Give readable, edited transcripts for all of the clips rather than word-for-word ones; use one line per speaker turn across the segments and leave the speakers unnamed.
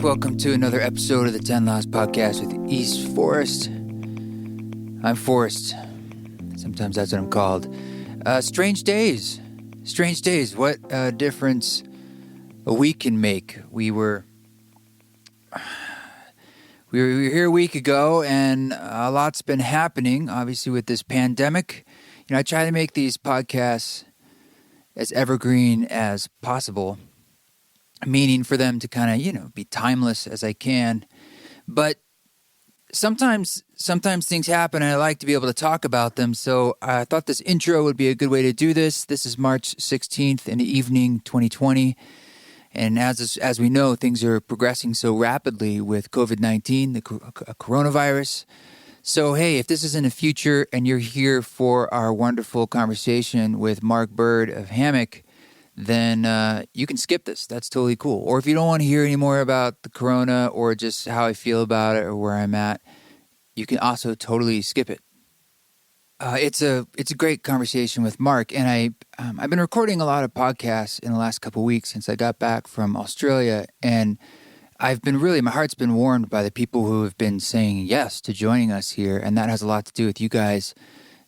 Welcome to another episode of the 10 Laws Podcast with East Forest. I'm Forrest. Sometimes that's what I'm called. Strange days. What difference a week can make. We were here a week ago, and a lot's been happening, obviously, with this pandemic. You know, I try to make these podcasts as evergreen as possible, meaning for them to kind of, be timeless as I can. But sometimes things happen, and I like to be able to talk about them. So I thought this intro would be a good way to do this. This is March 16th in the evening, 2020. And as we know, things are progressing so rapidly with COVID-19, the coronavirus. So, hey, if this is in the future and you're here for our wonderful conversation with Marc Byrd of Hammock, then you can skip this. That's totally cool. Or if you don't want to hear any more about the corona or just how I feel about it or where I'm at, you can also totally skip it. It's a great conversation with Marc, and I've been recording a lot of podcasts in the last couple of weeks since I got back from Australia, and my heart's been warmed by the people who have been saying yes to joining us here, and that has a lot to do with you guys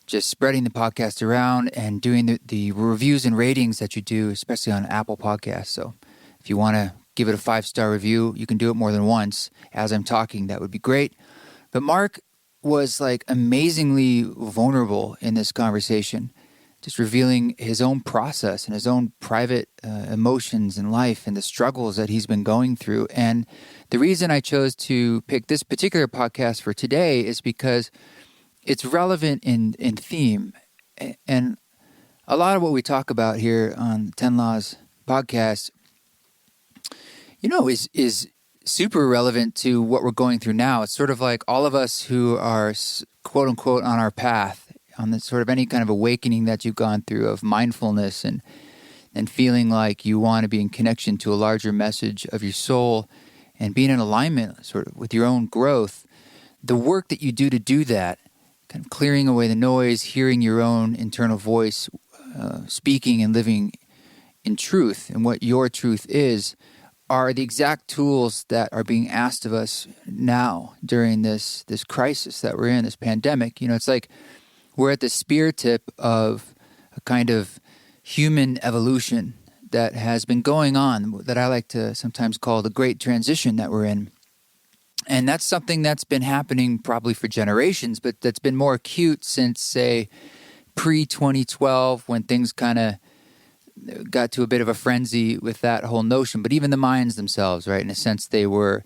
just spreading the podcast around and doing the reviews and ratings that you do, especially on Apple Podcasts. So if you want to give it a 5-star review, you can do it more than once as I'm talking. That would be great. But Marc was amazingly vulnerable in this conversation, just revealing his own process and his own private emotions in life and the struggles that he's been going through. And the reason I chose to pick this particular podcast for today is because it's relevant in theme. And a lot of what we talk about here on the 10 Laws podcast, is super relevant to what we're going through now. It's sort of like all of us who are, quote unquote, on our path, on the sort of any kind of awakening that you've gone through of mindfulness and feeling like you want to be in connection to a larger message of your soul and being in alignment sort of with your own growth. The work that you do that, kind of clearing away the noise, hearing your own internal voice, speaking and living in truth and what your truth is, are the exact tools that are being asked of us now during this crisis that we're in, this pandemic. It's like we're at the spear tip of a kind of human evolution that has been going on, that I like to sometimes call the great transition that we're in. And that's something that's been happening probably for generations, but that's been more acute since, say, pre-2012, when things kind of got to a bit of a frenzy with that whole notion. But even the Mayans themselves, right, in a sense, they were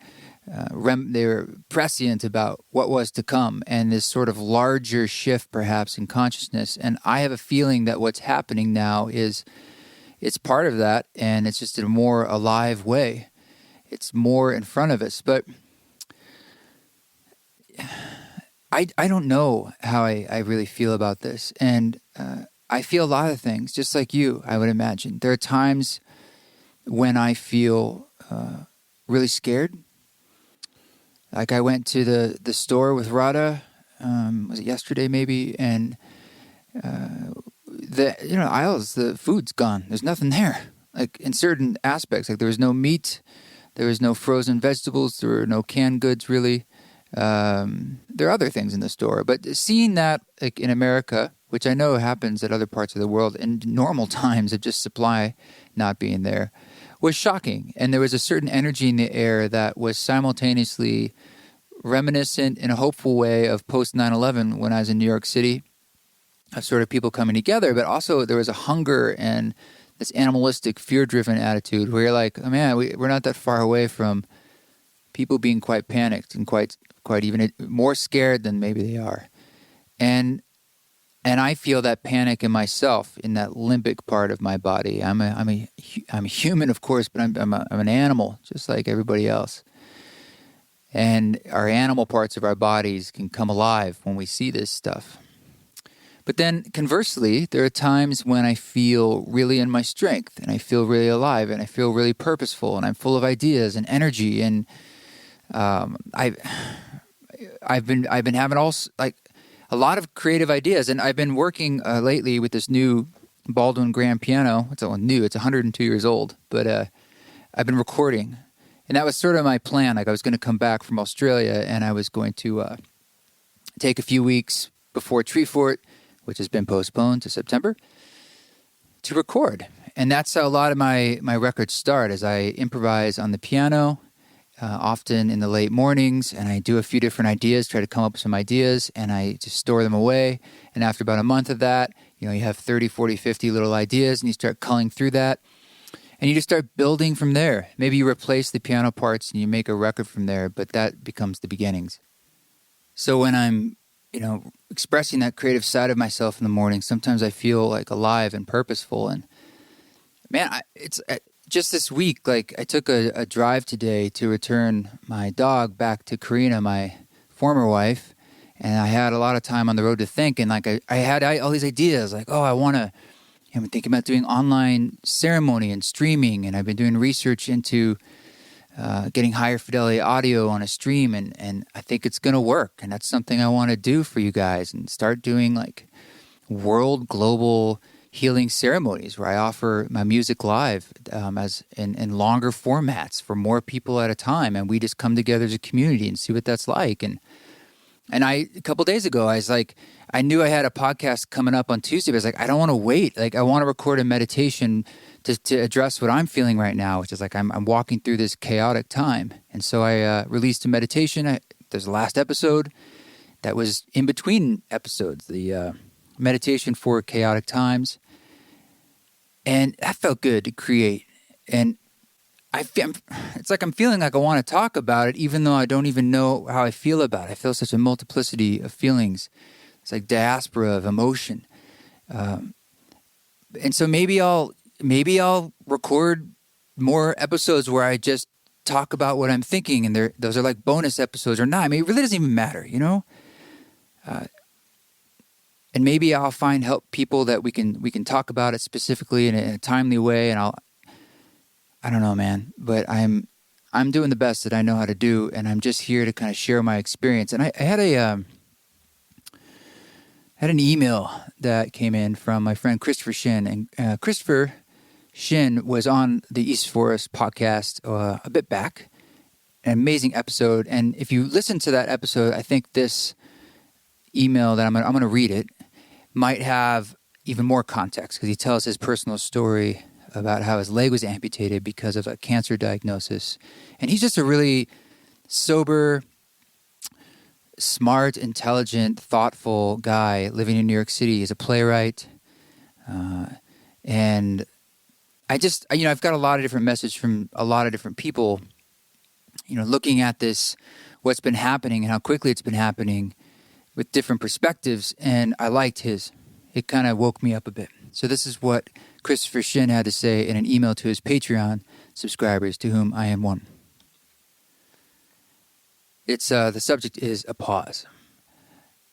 prescient about what was to come and this sort of larger shift, perhaps, in consciousness. And I have a feeling that what's happening now it's part of that, and it's just in a more alive way. It's more in front of us. But I don't know how I really feel about this. And I feel a lot of things, just like you, I would imagine. There are times when I feel really scared. Like I went to the store with Radha, was it yesterday maybe? And the aisles, the food's gone. There's nothing there. Like in certain aspects, like there was no meat, there was no frozen vegetables, there were no canned goods really. There are other things in the store, but seeing that like in America, which I know happens at other parts of the world in normal times of just supply not being there, was shocking. And there was a certain energy in the air that was simultaneously reminiscent in a hopeful way of post 9/11 when I was in New York City, of sort of people coming together, but also there was a hunger and this animalistic, fear-driven attitude where you're like, oh man, we're not that far away from people being quite panicked and quite even more scared than maybe they are. And I feel that panic in myself, in that limbic part of my body. I'm a human, of course, but I'm an animal, just like everybody else. And our animal parts of our bodies can come alive when we see this stuff. But then conversely, there are times when I feel really in my strength, and I feel really alive, and I feel really purposeful, and I'm full of ideas and energy, and I've been having a lot of creative ideas, and I've been working lately with this new Baldwin grand piano. It's all new. It's 102 years old, but I've been recording, And that was sort of my plan. Like I was going to come back from Australia and I was going to take a few weeks before Treefort, which has been postponed to September, to record. And that's how a lot of my records start, as I improvise on the piano, often in the late mornings, and I do a few different ideas, try to come up with some ideas, and I just store them away. And after about a month of that, you have 30, 40, 50 little ideas, and you start culling through that. And you just start building from there. Maybe you replace the piano parts and you make a record from there, but that becomes the beginnings. So when I'm, expressing that creative side of myself in the morning, sometimes I feel like alive and purposeful. And man, it's just this week, like I took a drive today to return my dog back to Karina, my former wife, and I had a lot of time on the road to think. And like I had all these ideas, like, I'm thinking about doing online ceremony and streaming, and I've been doing research into getting higher fidelity audio on a stream, and I think it's going to work. And that's something I want to do for you guys, and start doing like world global healing ceremonies where I offer my music live as in longer formats for more people at a time, and we just come together as a community and see what that's like. And a couple days ago, I was like, I knew I had a podcast coming up on Tuesday, but I was like, I don't want to wait. Like, I want to record a meditation to address what I'm feeling right now, which is like I'm walking through this chaotic time. And so I released a meditation. There's a last episode that was in between episodes, the meditation for chaotic times. And that felt good to create. And it's like I'm feeling like I want to talk about it, even though I don't even know how I feel about it. I feel such a multiplicity of feelings. It's like diaspora of emotion. And so maybe I'll record more episodes where I just talk about what I'm thinking, and those are like bonus episodes or not. I mean, it really doesn't even matter, and maybe I'll help people that we can talk about it specifically in a timely way, and I don't know, man, but I'm doing the best that I know how to do, and I'm just here to kind of share my experience. And I had an email that came in from my friend Christopher Shin, and Christopher Shin was on the East Forest podcast a bit back, an amazing episode. And if you listen to that episode, I think this email that I'm going to read it might have even more context, because he tells his personal story about how his leg was amputated because of a cancer diagnosis. And he's just a really sober, smart, intelligent, thoughtful guy living in New York City. He's a playwright. And I've got a lot of different messages from a lot of different people, looking at this, what's been happening and how quickly it's been happening with different perspectives. And I liked his. It kind of woke me up a bit. So this is what Christopher Shin had to say in an email to his Patreon subscribers, to whom I am one. It's the subject is a pause.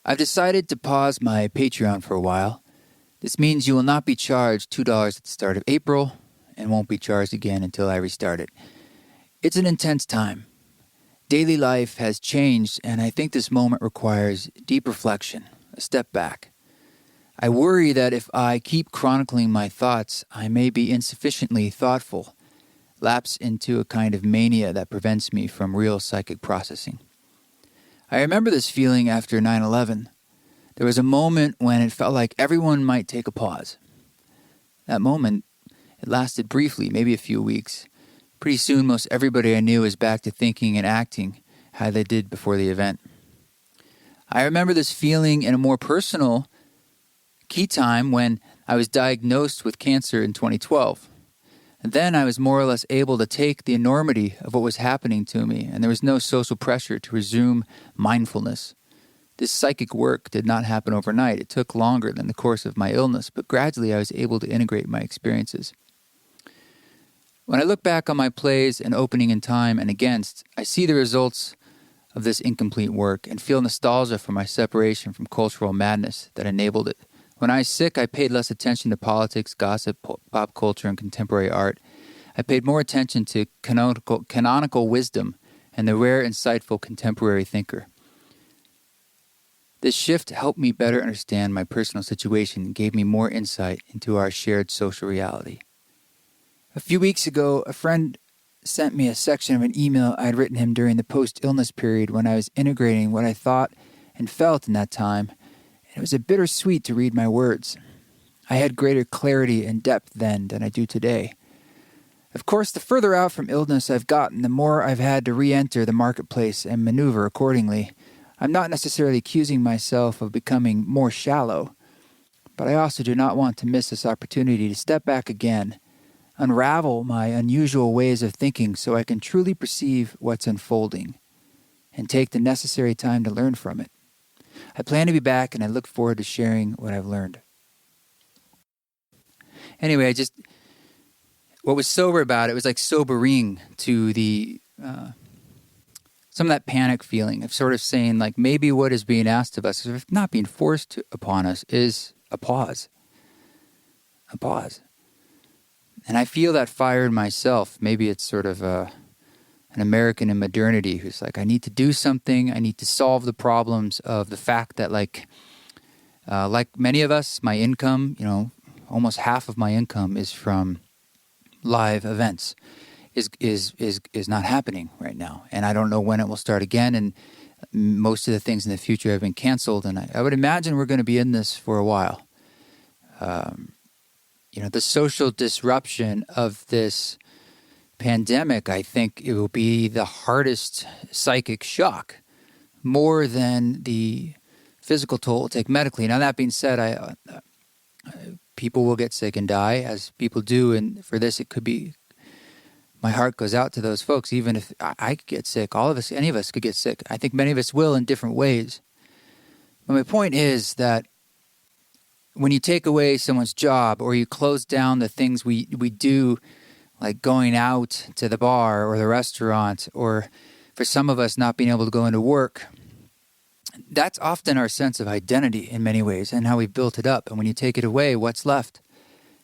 I've decided to pause my Patreon for a while. This means you will not be charged $2 at the start of April and won't be charged again until I restart it. It's an intense time. Daily life has changed, and I think this moment requires deep reflection, a step back. I worry that if I keep chronicling my thoughts, I may be insufficiently thoughtful, lapse into a kind of mania that prevents me from real psychic processing. I remember this feeling after 9/11. There was a moment when it felt like everyone might take a pause. That moment, it lasted briefly, maybe a few weeks. Pretty soon, most everybody I knew was back to thinking and acting how they did before the event. I remember this feeling in a more personal, key time when I was diagnosed with cancer in 2012. And then I was more or less able to take the enormity of what was happening to me, and there was no social pressure to resume mindfulness. This psychic work did not happen overnight. It took longer than the course of my illness, but gradually I was able to integrate my experiences. When I look back on my plays and Opening in Time and Against, I see the results of this incomplete work and feel nostalgia for my separation from cultural madness that enabled it. When I was sick, I paid less attention to politics, gossip, pop culture, and contemporary art. I paid more attention to canonical wisdom and the rare, insightful contemporary thinker. This shift helped me better understand my personal situation and gave me more insight into our shared social reality. A few weeks ago, a friend sent me a section of an email I had written him during the post-illness period when I was integrating what I thought and felt in that time. It was a bittersweet to read my words. I had greater clarity and depth then than I do today. Of course, the further out from illness I've gotten, the more I've had to re-enter the marketplace and maneuver accordingly. I'm not necessarily accusing myself of becoming more shallow, but I also do not want to miss this opportunity to step back again, unravel my unusual ways of thinking so I can truly perceive what's unfolding, and take the necessary time to learn from it. I plan to be back, and I look forward to sharing what I've learned. Anyway, what was sober about it was like sobering to the some of that panic feeling of sort of saying, like, maybe what is being asked of us, if not being forced upon us, is a pause. A pause. And I feel that fire in myself. Maybe it's sort of an American in modernity who's like, I need to do something. I need to solve the problems of the fact that, like many of us, my income, almost half of my income is from live events. Is not happening right now, and I don't know when it will start again. And most of the things in the future have been canceled, and I would imagine we're going to be in this for a while. The social disruption of this pandemic, I think it will be the hardest psychic shock, more than the physical toll it will take medically. Now, that being said, people will get sick and die, as people do, and for this, it could be. My heart goes out to those folks, even if I could get sick. All of us, any of us could get sick. I think many of us will in different ways. But my point is that when you take away someone's job or you close down the things we do, like going out to the bar or the restaurant, or for some of us not being able to go into work, that's often our sense of identity in many ways and how we built it up. And when you take it away, what's left?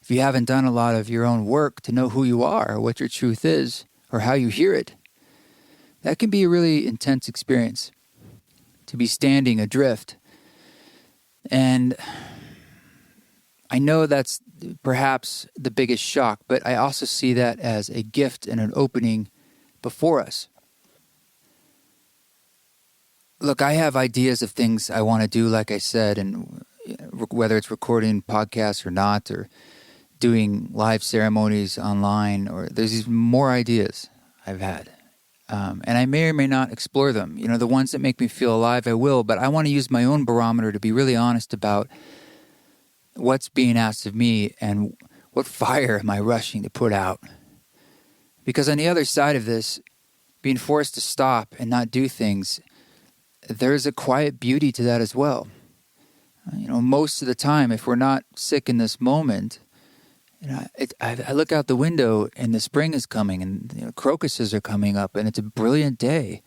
If you haven't done a lot of your own work to know who you are, or what your truth is, or how you hear it, that can be a really intense experience, to be standing adrift. And I know that's perhaps the biggest shock, but I also see that as a gift and an opening before us. Look, I have ideas of things I want to do, like I said, and whether it's recording podcasts or not, or doing live ceremonies online, or there's these more ideas I've had. And I may or may not explore them. The ones that make me feel alive, I will, but I want to use my own barometer to be really honest about what's being asked of me and what fire am I rushing to put out. Because on the other side of this, being forced to stop and not do things, there's a quiet beauty to that as well. Most of the time, if we're not sick in this moment, I look out the window and the spring is coming, and crocuses are coming up, and it's a brilliant day.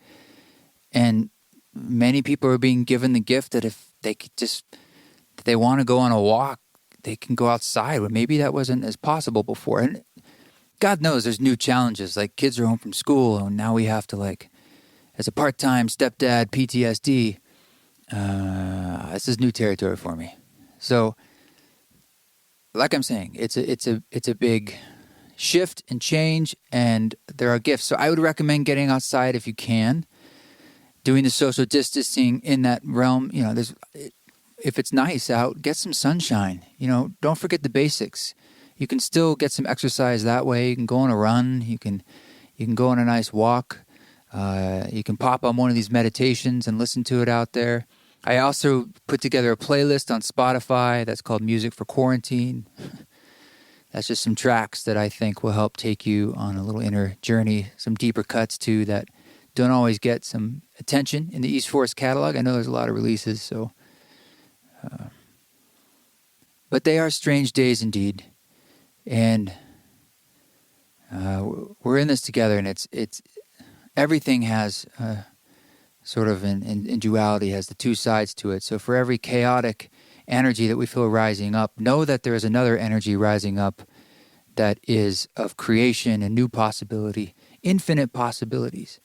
And many people are being given the gift that if they want to go on a walk, they can go outside. But maybe that wasn't as possible before. And God knows there's new challenges, like kids are home from school, and now we have to, as a part-time stepdad, PTSD, this is new territory for me. So, like I'm saying, it's a big shift and change, and there are gifts. So I would recommend getting outside if you can, doing the social distancing in that realm. If it's nice out, get some sunshine. Don't forget the basics. You can still get some exercise that way. You can go on a run. You can go on a nice walk. You can pop on one of these meditations and listen to it out there. I also put together a playlist on Spotify that's called Music for Quarantine. That's just some tracks that I think will help take you on a little inner journey, some deeper cuts too that don't always get some attention in the East Forest catalog. I know there's a lot of releases, but they are strange days indeed. And we're in this together, and it's everything has sort of in duality, has the two sides to it. So for every chaotic energy that we feel rising up, know that there is another energy rising up that is of creation and new possibility, infinite possibilities.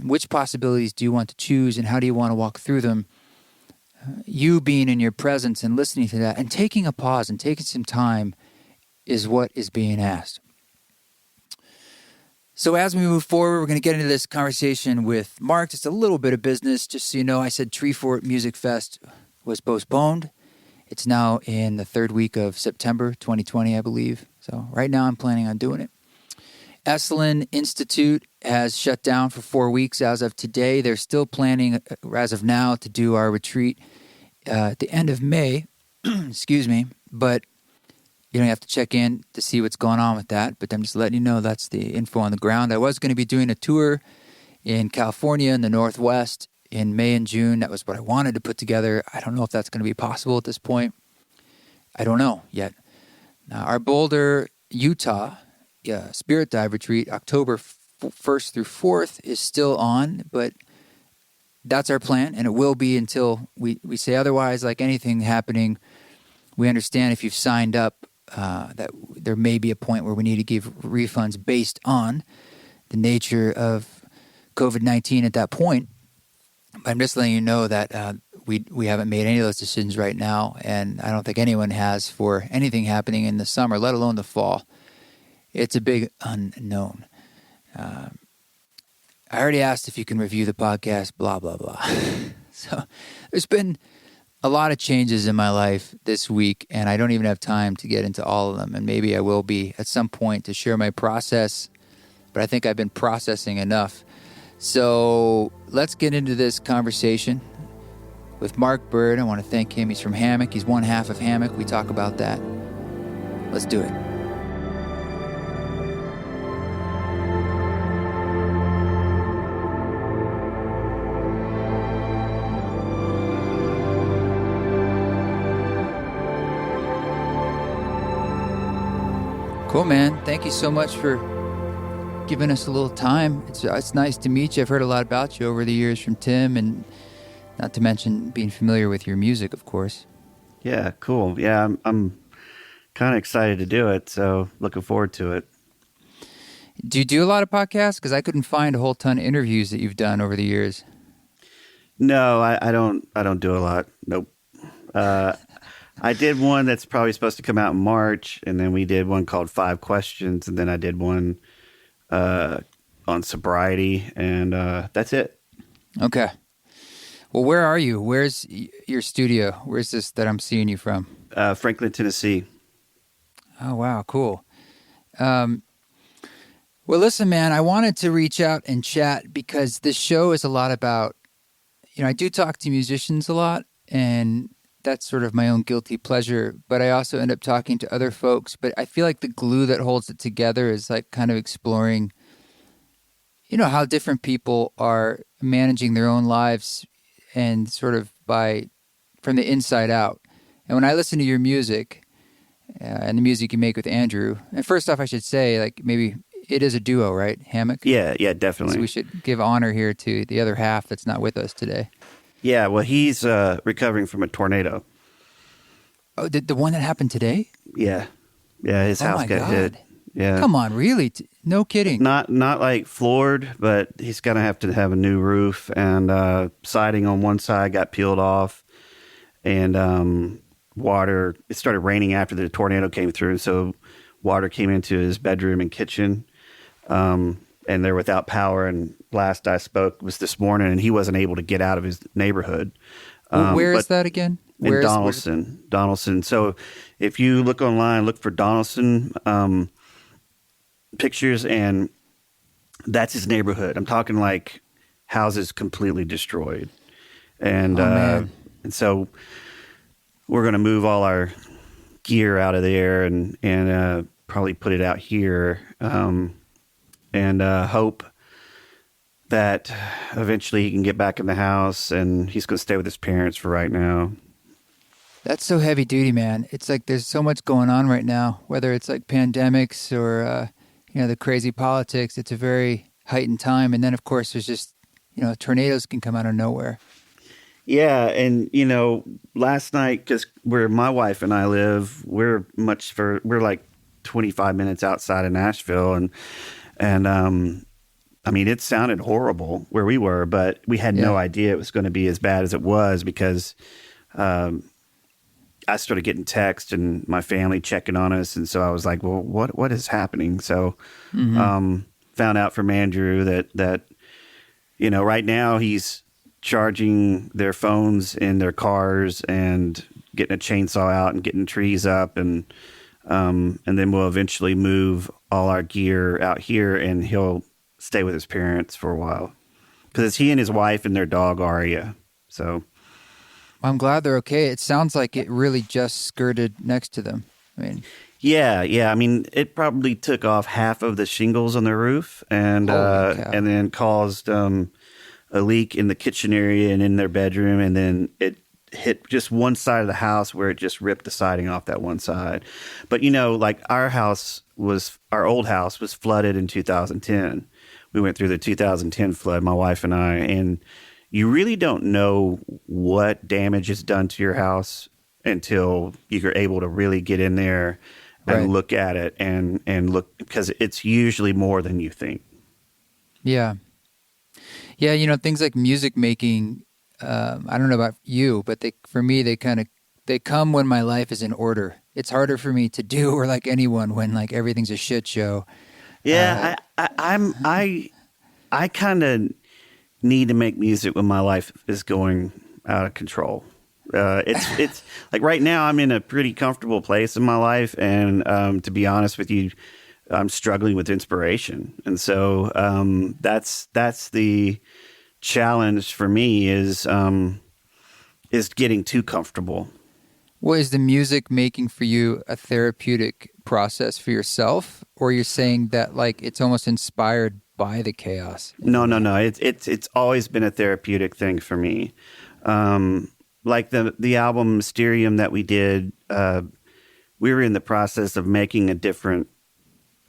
Which possibilities do you want to choose, and how do you want to walk through them? You being in your presence and listening to that and taking a pause and taking some time is what is being asked. So as we move forward, we're going to get into this conversation with Marc. Just a little bit of business. Just so you know, I said Treefort Music Fest was postponed. It's now in the third week of September 2020, I believe. So right now I'm planning on doing it. Esalen Institute has shut down for 4 weeks as of today. They're still planning, as of now, to do our retreat at the end of May. Excuse me. But you don't have to check in to see what's going on with that, but I'm just letting you know that's the info on the ground. I was going to be doing a tour in California in the Northwest in May and June. That was what I wanted to put together. I don't know if that's going to be possible at this point. I don't know yet. Now, our Boulder, Utah Spirit Dive Retreat, October 1st through 4th, is still on, but that's our plan, and it will be until we say otherwise. Like anything happening, we understand if you've signed up, that there may be a point where we need to give refunds based on the nature of COVID-19 at that point. But I'm just letting you know that we haven't made any of those decisions right now, and I don't think anyone has for anything happening in the summer, let alone the fall. It's a big unknown. I already asked if you can review the podcast, blah, blah, blah. So there's been a lot of changes in my life this week, and I don't even have time to get into all of them. And maybe I will be at some point to share my process, but I think I've been processing enough. So let's get into this conversation with Marc Byrd. I want to thank him. He's from Hammock. He's one half of Hammock. We talk about that. Let's do it. Cool, man. Thank you so much for giving us a little time. It's nice to meet you. I've heard a lot about you over the years from Tim, and not to mention being familiar with your music, of course.
Yeah, cool. Yeah, I'm kind of excited to do it, so looking forward to it.
Do you do a lot of podcasts? Because I couldn't find a whole ton of interviews that you've done over the years.
No, I don't do a lot. Nope. I did one that's probably supposed to come out in March, and then we did one called 5 Questions, and then I did one on sobriety, and that's it.
Okay. Well, where are you? Where's your studio? Where's this that I'm seeing you from?
Franklin, Tennessee.
Oh, wow. Cool. Well, listen, man, I wanted to reach out and chat because this show is a lot about, I do talk to musicians a lot, and that's sort of my own guilty pleasure, but I also end up talking to other folks. But I feel like the glue that holds it together is like kind of exploring, how different people are managing their own lives and sort of from the inside out. And when I listen to your music and the music you make with Andrew, and first off, I should say, like, maybe it is a duo, right? Hammock?
Yeah, definitely.
So we should give honor here to the other half that's not with us today.
Yeah, well, he's recovering from a tornado.
Oh, the one that happened today?
Yeah, his house got hit. Yeah,
come on, really? No kidding.
Not like floored, but he's gonna have to have a new roof, and siding on one side got peeled off, and water. It started raining after the tornado came through, so water came into his bedroom and kitchen. And they're without power. And last I spoke was this morning, and he wasn't able to get out of his neighborhood.
Where is that again?
In Donaldson. So if you look online, look for Donaldson pictures, and that's his neighborhood. I'm talking like houses completely destroyed. And and so we're going to move all our gear out of there and probably put it out here. And hope that eventually he can get back in the house, and he's going to stay with his parents for right now.
That's so heavy duty, man. It's like there's so much going on right now, whether it's like pandemics or, the crazy politics. It's a very heightened time. And then, of course, there's just, tornadoes can come out of nowhere.
Yeah. And, last night, because where my wife and I live, we're like 25 minutes outside of Nashville, and I mean, it sounded horrible where we were, but we had no idea it was going to be as bad as it was, because I started getting texts and my family checking on us. And so I was like, well, what is happening? So found out from Andrew that right now he's charging their phones in their cars and getting a chainsaw out and getting trees up, and then we'll eventually move all our gear out here, and he'll stay with his parents for a while because it's he and his wife and their dog Aria. So
I'm glad they're okay. It sounds like it really just skirted next to them. I mean,
yeah. I mean, it probably took off half of the shingles on the roof, and then caused a leak in the kitchen area and in their bedroom, and then it hit just one side of the house where it just ripped the siding off that one side. But like our old house was flooded in 2010. We went through the 2010 flood, my wife and I, and you really don't know what damage is done to your house until you're able to really get in there and look at it and look, because it's usually more than you think.
Yeah. Yeah, things like music making, I don't know about you, but for me, they come when my life is in order. It's harder for me to do, or like anyone, when like everything's a shit show.
Yeah, I kind of need to make music when my life is going out of control. It's like right now I'm in a pretty comfortable place in my life, and to be honest with you, I'm struggling with inspiration, and so that's the challenge for me is getting too comfortable.
Well, is the music making for you a therapeutic process for yourself, or you're saying that like it's almost inspired by the chaos?
No. It's always been a therapeutic thing for me. Like the album Mysterium that we did, we were in the process of making a different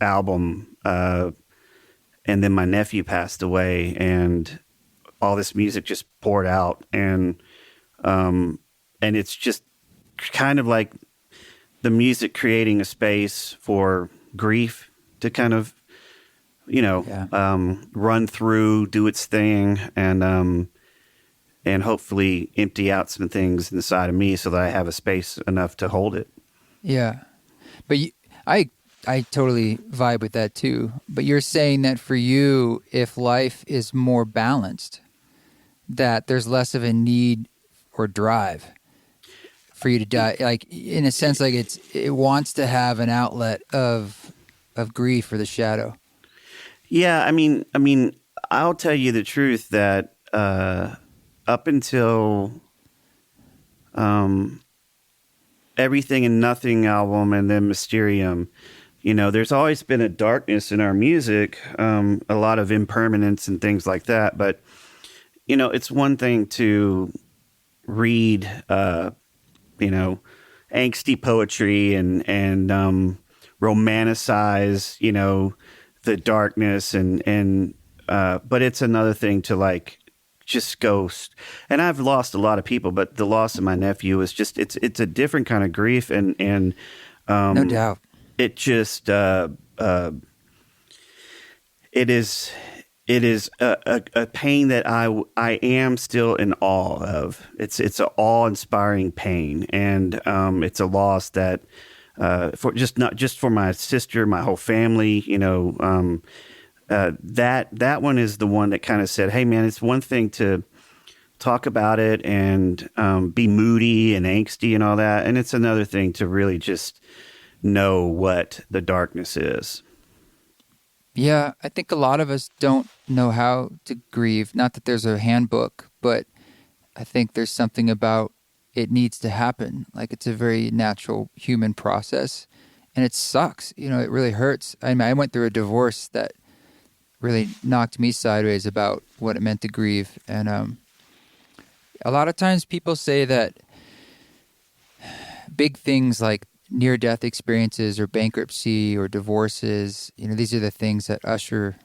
album, and then my nephew passed away, and all this music just poured out, and it's just kind of like the music creating a space for grief to kind of, run through, do its thing, and hopefully empty out some things inside of me so that I have a space enough to hold it.
Yeah. But I totally vibe with that too. But you're saying that for you, if life is more balanced, that there's less of a need or drive for you to die, like in a sense, like it wants to have an outlet of grief or the shadow.
Yeah, I mean, I'll tell you the truth that up until Everything and Nothing album and then Mysterium, there's always been a darkness in our music, a lot of impermanence and things like that. But it's one thing to read angsty poetry and romanticize, the darkness but it's another thing to like just go. And I've lost a lot of people, but the loss of my nephew is just, it's a different kind of grief. And
No doubt.
It just, it is a pain that I am still in awe of. It's an awe-inspiring pain, and it's a loss that not just for my sister, my whole family. That one is the one that kind of said, "Hey, man, it's one thing to talk about it and be moody and angsty and all that, and it's another thing to really just know what the darkness is."
Yeah, I think a lot of us don't know how to grieve. Not that there's a handbook, but I think there's something about it needs to happen. Like it's a very natural human process, and it sucks. It really hurts. I mean, I went through a divorce that really knocked me sideways about what it meant to grieve. And a lot of times people say that big things like near-death experiences or bankruptcy or divorces, these are the things that usher,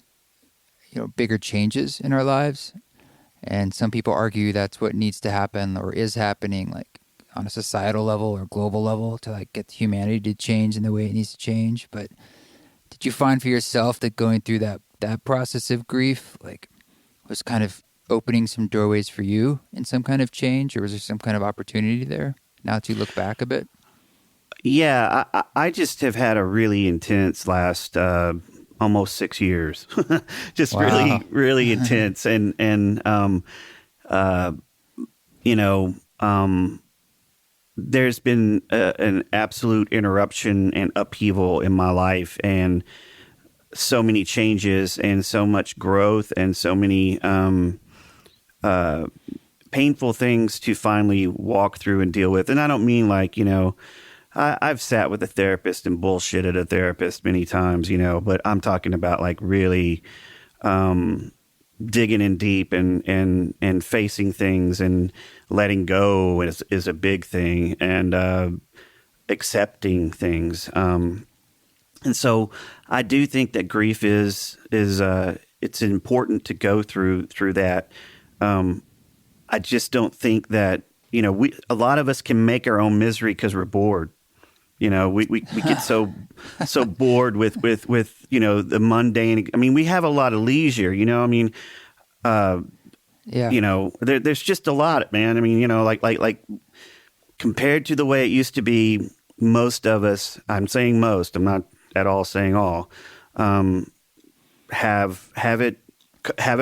bigger changes in our lives. And some people argue that's what needs to happen or is happening, like on a societal level or global level, to like get humanity to change in the way it needs to change. But did you find for yourself that going through that process of grief, like, was kind of opening some doorways for you in some kind of change, or was there some kind of opportunity there now to look back a bit?
Yeah, I just have had a really intense last almost 6 years. Just
Wow.
really, really intense. You know, there's been an absolute interruption and upheaval in my life, and so many changes and so much growth and so many painful things to finally walk through and deal with. And I don't mean like, I've sat with a therapist and bullshitted a therapist many times, but I'm talking about like really digging in deep and facing things, and letting go is a big thing, and accepting things. And so I do think that grief is it's important to go through that. I just don't think that, a lot of us can make our own misery because we're bored. We get so bored with the mundane. I mean, we have a lot of leisure,
Yeah.
there's just a lot, man. I mean, like compared to the way it used to be, most of us, I'm saying most, I'm not at all saying all, have a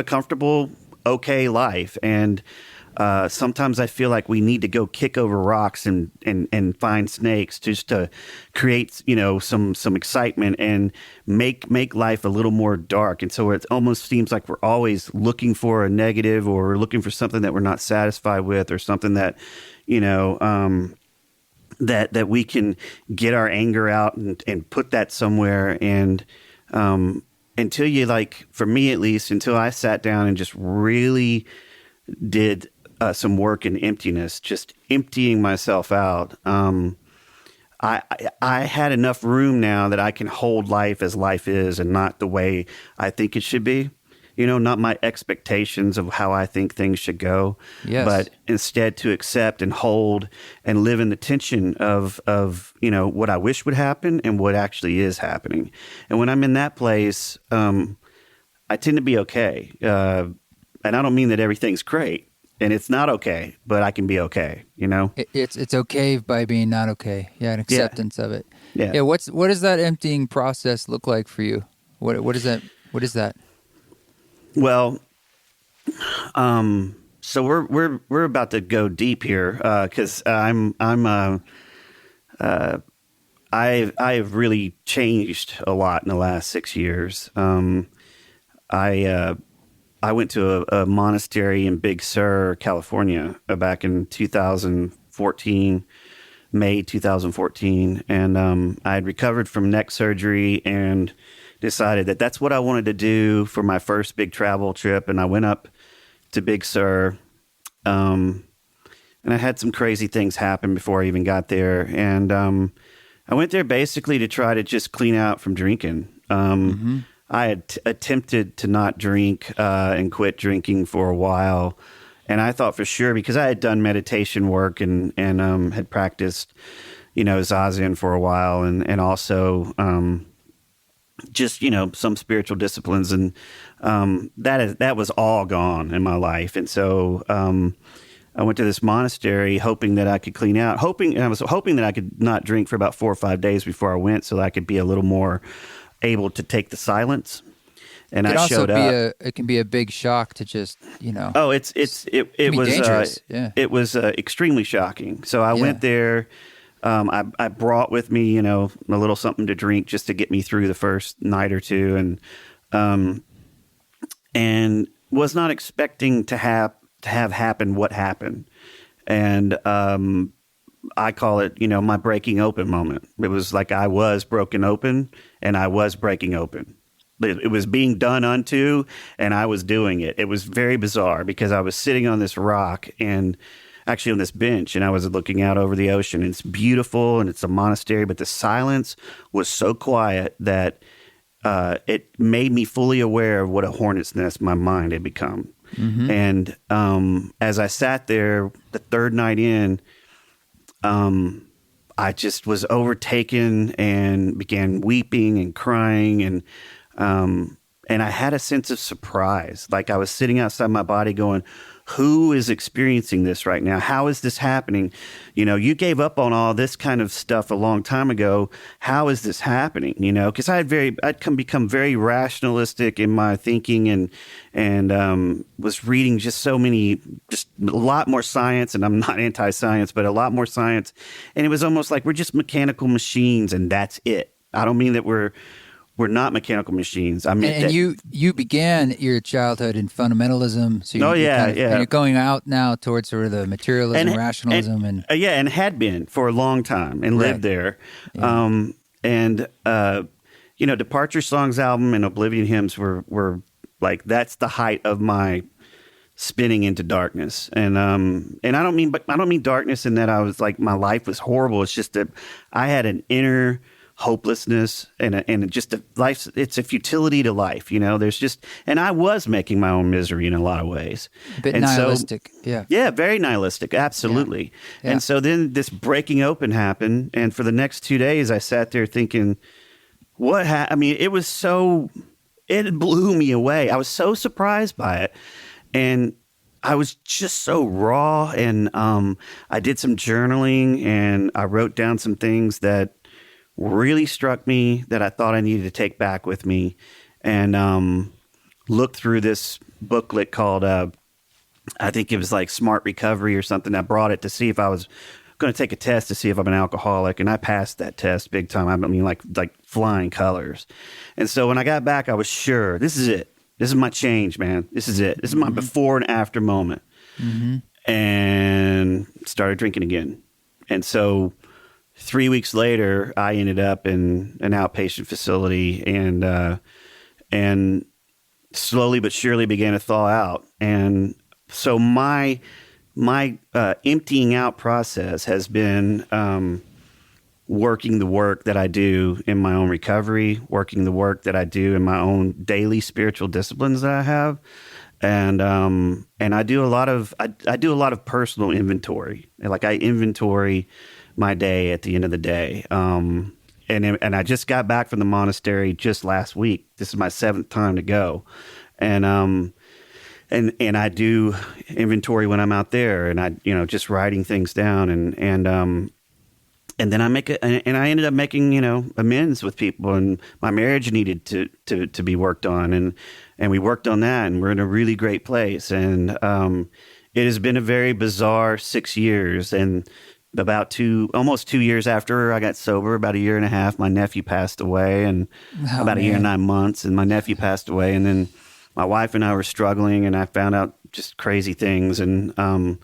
comfortable, okay life. And sometimes I feel like we need to go kick over rocks and find snakes just to create, some excitement and make life a little more dark. And so it almost seems like we're always looking for a negative, or we're looking for something that we're not satisfied with, or something that, that we can get our anger out and put that somewhere. And until you, like, for me at least, until I sat down and just really did some work in emptiness, just emptying myself out. I had enough room now that I can hold life as life is, and not the way I think it should be. Not my expectations of how I think things should go,
Yes.
but instead to accept and hold and live in the tension of what I wish would happen and what actually is happening. And when I'm in that place, I tend to be okay. And I don't mean that everything's great. And it's not okay, but I can be okay,
It's okay by being not okay. Yeah, an acceptance of it.
Yeah.
Yeah. What does that emptying process look like for you? What is that? What is that?
Well, so we're about to go deep here, because I've really changed a lot in the last 6 years. I went to a monastery in Big Sur, California, back in 2014, May 2014. And I had recovered from neck surgery and decided that that's what I wanted to do for my first big travel trip. And I went up to Big Sur. And I had some crazy things happen before I even got there. And I went there basically to try to just clean out from drinking. I had attempted to not drink and quit drinking for a while. And I thought for sure, because I had done meditation work and had practiced, Zazen for a while, and also just, some spiritual disciplines. And that was all gone in my life. And so I went to this monastery hoping that I could clean out, I was hoping that I could not drink for about 4 or 5 days before I went, so that I could be a little more able to take the silence. And I showed up.
It can be a big shock to just,
Oh, it was
dangerous. Yeah.
It was extremely shocking. So I went there. I brought with me, a little something to drink just to get me through the first night or two, and was not expecting to have happen what happened. And I call it, my breaking open moment. It was like I was broken open, and I was breaking open. It was being done unto, and I was doing it. It was very bizarre, because I was sitting on this rock, and actually on this bench, and I was looking out over the ocean. It's beautiful, and it's a monastery, but the silence was so quiet that it made me fully aware of what a hornet's nest my mind had become. Mm-hmm. And as I sat there the third night in, I just was overtaken and began weeping and crying, and And I had a sense of surprise. Like I was sitting outside my body going, who is experiencing this right now? How is this happening? You know, you gave up on all this kind of stuff a long time ago. How is this happening? You know, because I'd become very rationalistic in my thinking and was reading just a lot more science. And I'm not anti-science, but a lot more science. And it was almost like we're just mechanical machines and that's it. I don't mean that we're not mechanical machines. I mean,
and you began your childhood in fundamentalism. So and you're going out now towards sort of the materialism, rationalism,
and had been for a long time and lived there. Yeah. Departure Songs album and Oblivion Hymns were like that's the height of my spinning into darkness. And I don't mean darkness in that I was like my life was horrible. It's just that I had an inner hopelessness and just a life. It's a futility to life, you know. There's just, and I was making my own misery in a lot of ways.
A bit nihilistic,
yeah, very nihilistic, absolutely. Yeah. And so then this breaking open happened, and for the next 2 days, I sat there thinking, I mean, it blew me away. I was so surprised by it, and I was just so raw. And I did some journaling, and I wrote down some things that really struck me that I thought I needed to take back with me, and looked through this booklet called, I think it was like Smart Recovery or something. I brought it to see if I was going to take a test to see if I'm an alcoholic, and I passed that test big time. I mean, like flying colors. And so when I got back, I was sure, this is it. This is my change, man. This is it. This is my before and after moment. Mm-hmm. And started drinking again. And so 3 weeks later, I ended up in an outpatient facility and slowly but surely began to thaw out. And so my emptying out process has been working the work that I do in my own recovery, working the work that I do in my own daily spiritual disciplines that I have. And I do a lot of personal inventory. Like I inventory my day at the end of the day. And I just got back from the monastery just last week. This is my 7th time to go. And I do inventory when I'm out there, and I, just writing things down, and then I I ended up making, amends with people, and my marriage needed to be worked on, and we worked on that, and we're in a really great place. And it has been a very bizarre 6 years, and almost 2 years after I got sober, about a year and a half, my nephew passed away, and a year and 9 months, and my nephew passed away. And then my wife and I were struggling, and I found out just crazy things. And I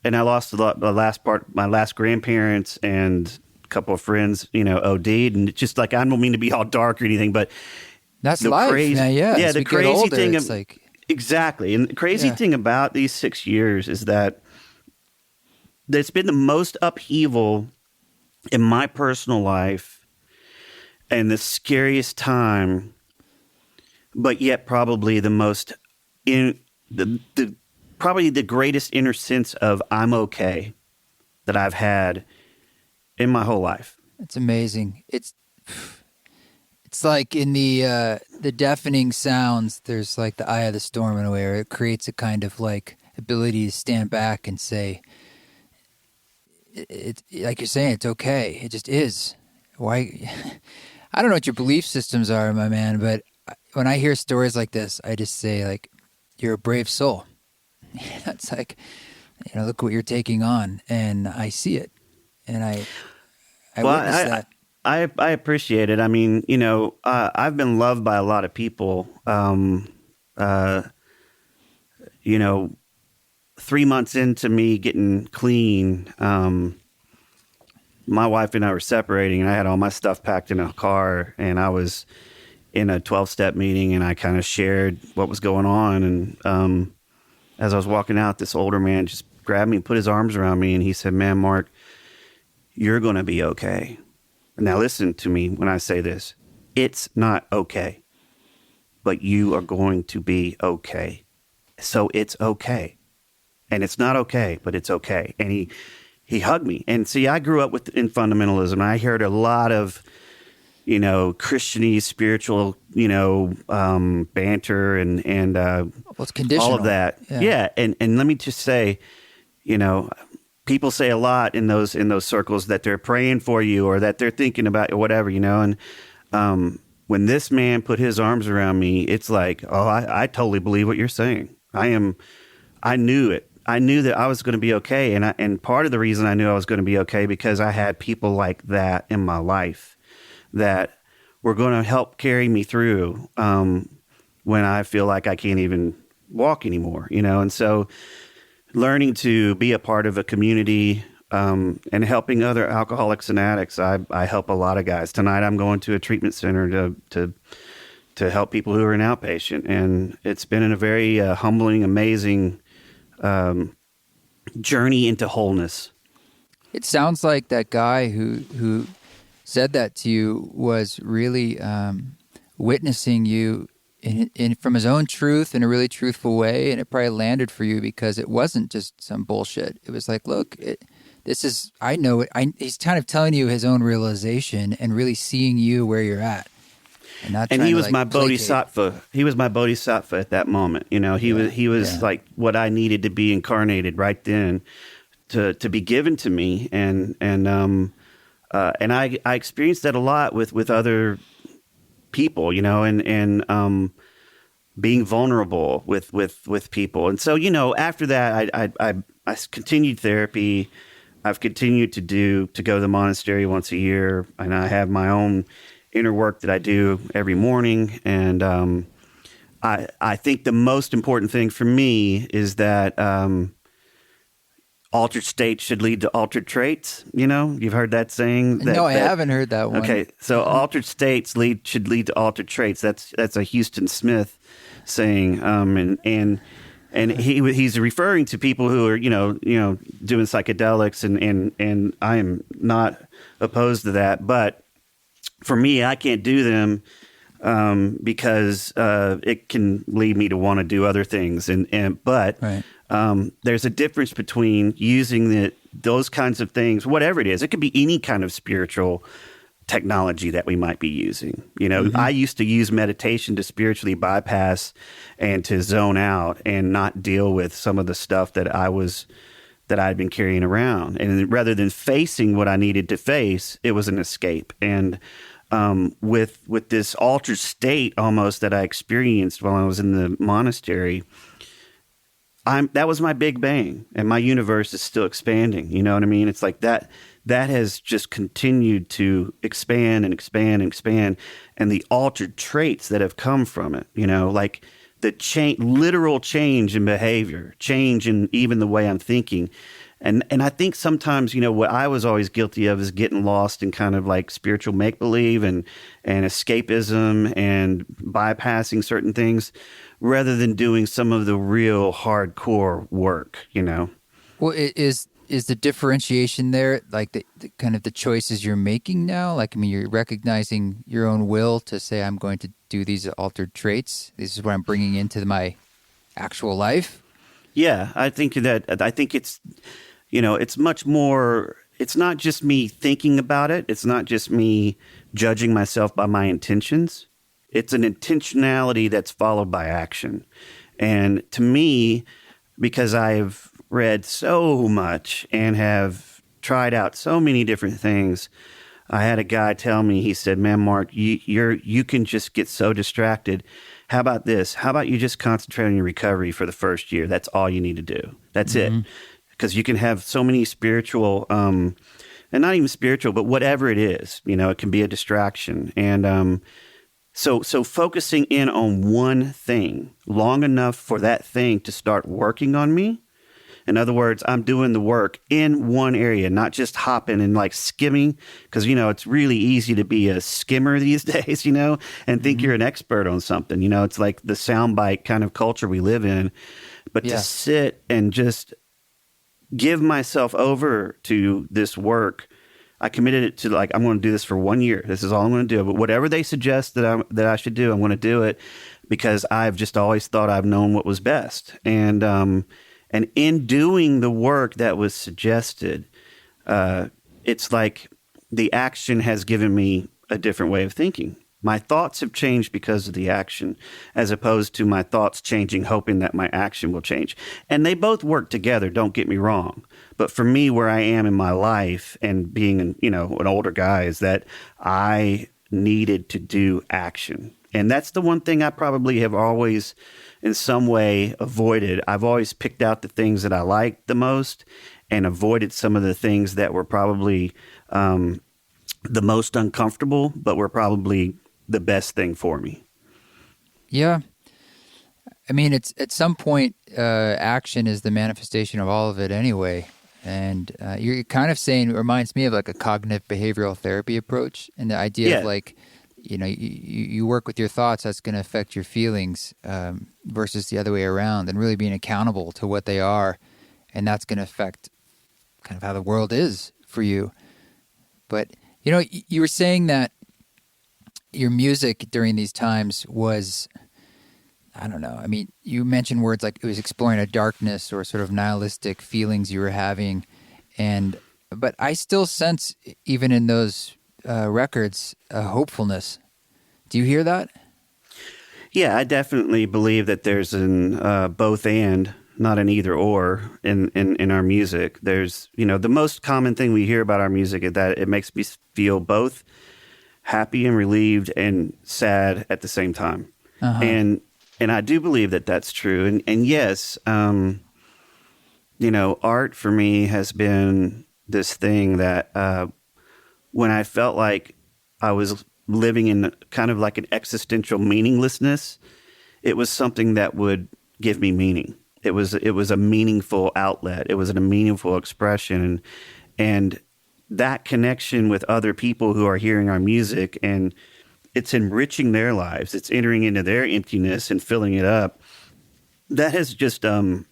lost my last grandparents, and a couple of friends, OD'd. And it's just like, I don't mean to be all dark or anything, but
that's life. Yeah.
The crazy thing, exactly. And the crazy thing about these 6 years is that it's been the most upheaval in my personal life and the scariest time, but yet probably the most probably the greatest inner sense of I'm okay that I've had in my whole life.
It's amazing. It's like in the deafening sounds, there's like the eye of the storm in a way, where it creates a kind of like ability to stand back and say, it's like you're saying, it's okay. It just is. Why? I don't know what your belief systems are, my man, but when I hear stories like this, I just say, like, you're a brave soul. It's like, look what you're taking on, and I see it, and I witness that.
I appreciate it. I mean, I've been loved by a lot of people. 3 months into me getting clean, my wife and I were separating, and I had all my stuff packed in a car, and I was in a 12-step meeting, and I kind of shared what was going on. And as I was walking out, this older man just grabbed me and put his arms around me, and he said, "Man, Mark, you're going to be okay." Now listen to me when I say this. It's not okay, but you are going to be okay. So it's okay. And it's not okay, but it's okay. And he hugged me. And see, I grew up in fundamentalism. I heard a lot of Christianese, spiritual, banter and
Well, it's conditional.
all of that. Yeah. And let me just say, people say a lot in those circles that they're praying for you or that they're thinking about whatever, and when this man put his arms around me, it's like, oh, I totally believe what you're saying. I knew it. I knew that I was going to be okay. And part of the reason I knew I was going to be okay because I had people like that in my life that were going to help carry me through when I feel like I can't even walk anymore, And so learning to be a part of a community and helping other alcoholics and addicts, I help a lot of guys. Tonight I'm going to a treatment center to help people who are an outpatient. And it's been a very humbling, amazing journey into wholeness.
It sounds like that guy who said that to you was really witnessing you in from his own truth in a really truthful way, and it probably landed for you because it wasn't just some bullshit. It was like, look, this is, I know it. He's kind of telling you his own realization and really seeing you where you're at.
And he was my bodhisattva. He was my bodhisattva at that moment. He was like what I needed to be incarnated right then to be given to me. And I experienced that a lot with other people, and being vulnerable with people. And so, after that, I continued therapy. I've continued to go to the monastery once a year, and I have my own inner work that I do every morning. And I think the most important thing for me is that altered states should lead to altered traits. You've heard that saying?
No, I haven't heard that one.
Okay, so altered states should lead to altered traits. That's a Houston Smith saying, and he's referring to people who are doing psychedelics, and I am not opposed to that, but for me, I can't do them because it can lead me to want to do other things. But
right.
There's a difference between using those kinds of things, whatever it is. It could be any kind of spiritual technology that we might be using. Mm-hmm. I used to use meditation to spiritually bypass and to zone out and not deal with some of the stuff that I'd been carrying around. And rather than facing what I needed to face, it was an escape. And with this altered state almost that I experienced while I was in the monastery, that was my big bang, and my universe is still expanding. You know what I mean? It's like that has just continued to expand and expand and expand, and the altered traits that have come from it, like the literal change in behavior, change in even the way I'm thinking. And I think sometimes, what I was always guilty of is getting lost in kind of like spiritual make-believe and escapism and bypassing certain things rather than doing some of the real hardcore work,
Well, is the differentiation there like the kind of the choices you're making now? Like, I mean, you're recognizing your own will to say, I'm going to do these altered traits. This is what I'm bringing into my actual life.
Yeah, I think it's, it's much more, it's not just me thinking about it. It's not just me judging myself by my intentions. It's an intentionality that's followed by action. And to me, because I've read so much and have tried out so many different things, I had a guy tell me, he said, man, Mark, you can just get so distracted. How about this? How about you just concentrate on your recovery for the first year? That's all you need to do. That's it. Because you can have so many spiritual, and not even spiritual, but whatever it is, it can be a distraction. And so focusing in on one thing long enough for that thing to start working on me. In other words, I'm doing the work in one area, not just hopping and like skimming, because, it's really easy to be a skimmer these days, and think you're an expert on something. It's like the soundbite kind of culture we live in. But to sit and just give myself over to this work, I committed it to like, I'm going to do this for 1 year. This is all I'm going to do. But whatever they suggest that I should do, I'm going to do it because I've just always thought I've known what was best. And in doing the work that was suggested, it's like the action has given me a different way of thinking. My thoughts have changed because of the action, as opposed to my thoughts changing, hoping that my action will change. And they both work together, don't get me wrong. But for me, where I am in my life and being an older guy, is that I needed to do action. And that's the one thing I probably have always in some way avoided. I've always picked out the things that I liked the most and avoided some of the things that were probably the most uncomfortable, but were probably the best thing for me.
Yeah. I mean, it's at some point, action is the manifestation of all of it anyway. And you're kind of saying, it reminds me of like a cognitive behavioral therapy approach, and the idea of like, you work with your thoughts, that's going to affect your feelings, versus the other way around, and really being accountable to what they are. And that's going to affect kind of how the world is for you. But, you were saying that your music during these times was, I don't know. I mean, you mentioned words like it was exploring a darkness or sort of nihilistic feelings you were having. But I still sense, even in those records, a hopefulness. Do you hear that?
Yeah, I definitely believe that there's an both and, not an either or in our music. There's, the most common thing we hear about our music is that it makes me feel both happy and relieved and sad at the same time. Uh-huh. And I do believe that that's true. And yes, art for me has been this thing that when I felt like I was living in kind of like an existential meaninglessness, it was something that would give me meaning. It was a meaningful outlet. It was a meaningful expression. And that connection with other people who are hearing our music, and it's enriching their lives. It's entering into their emptiness and filling it up. That has just been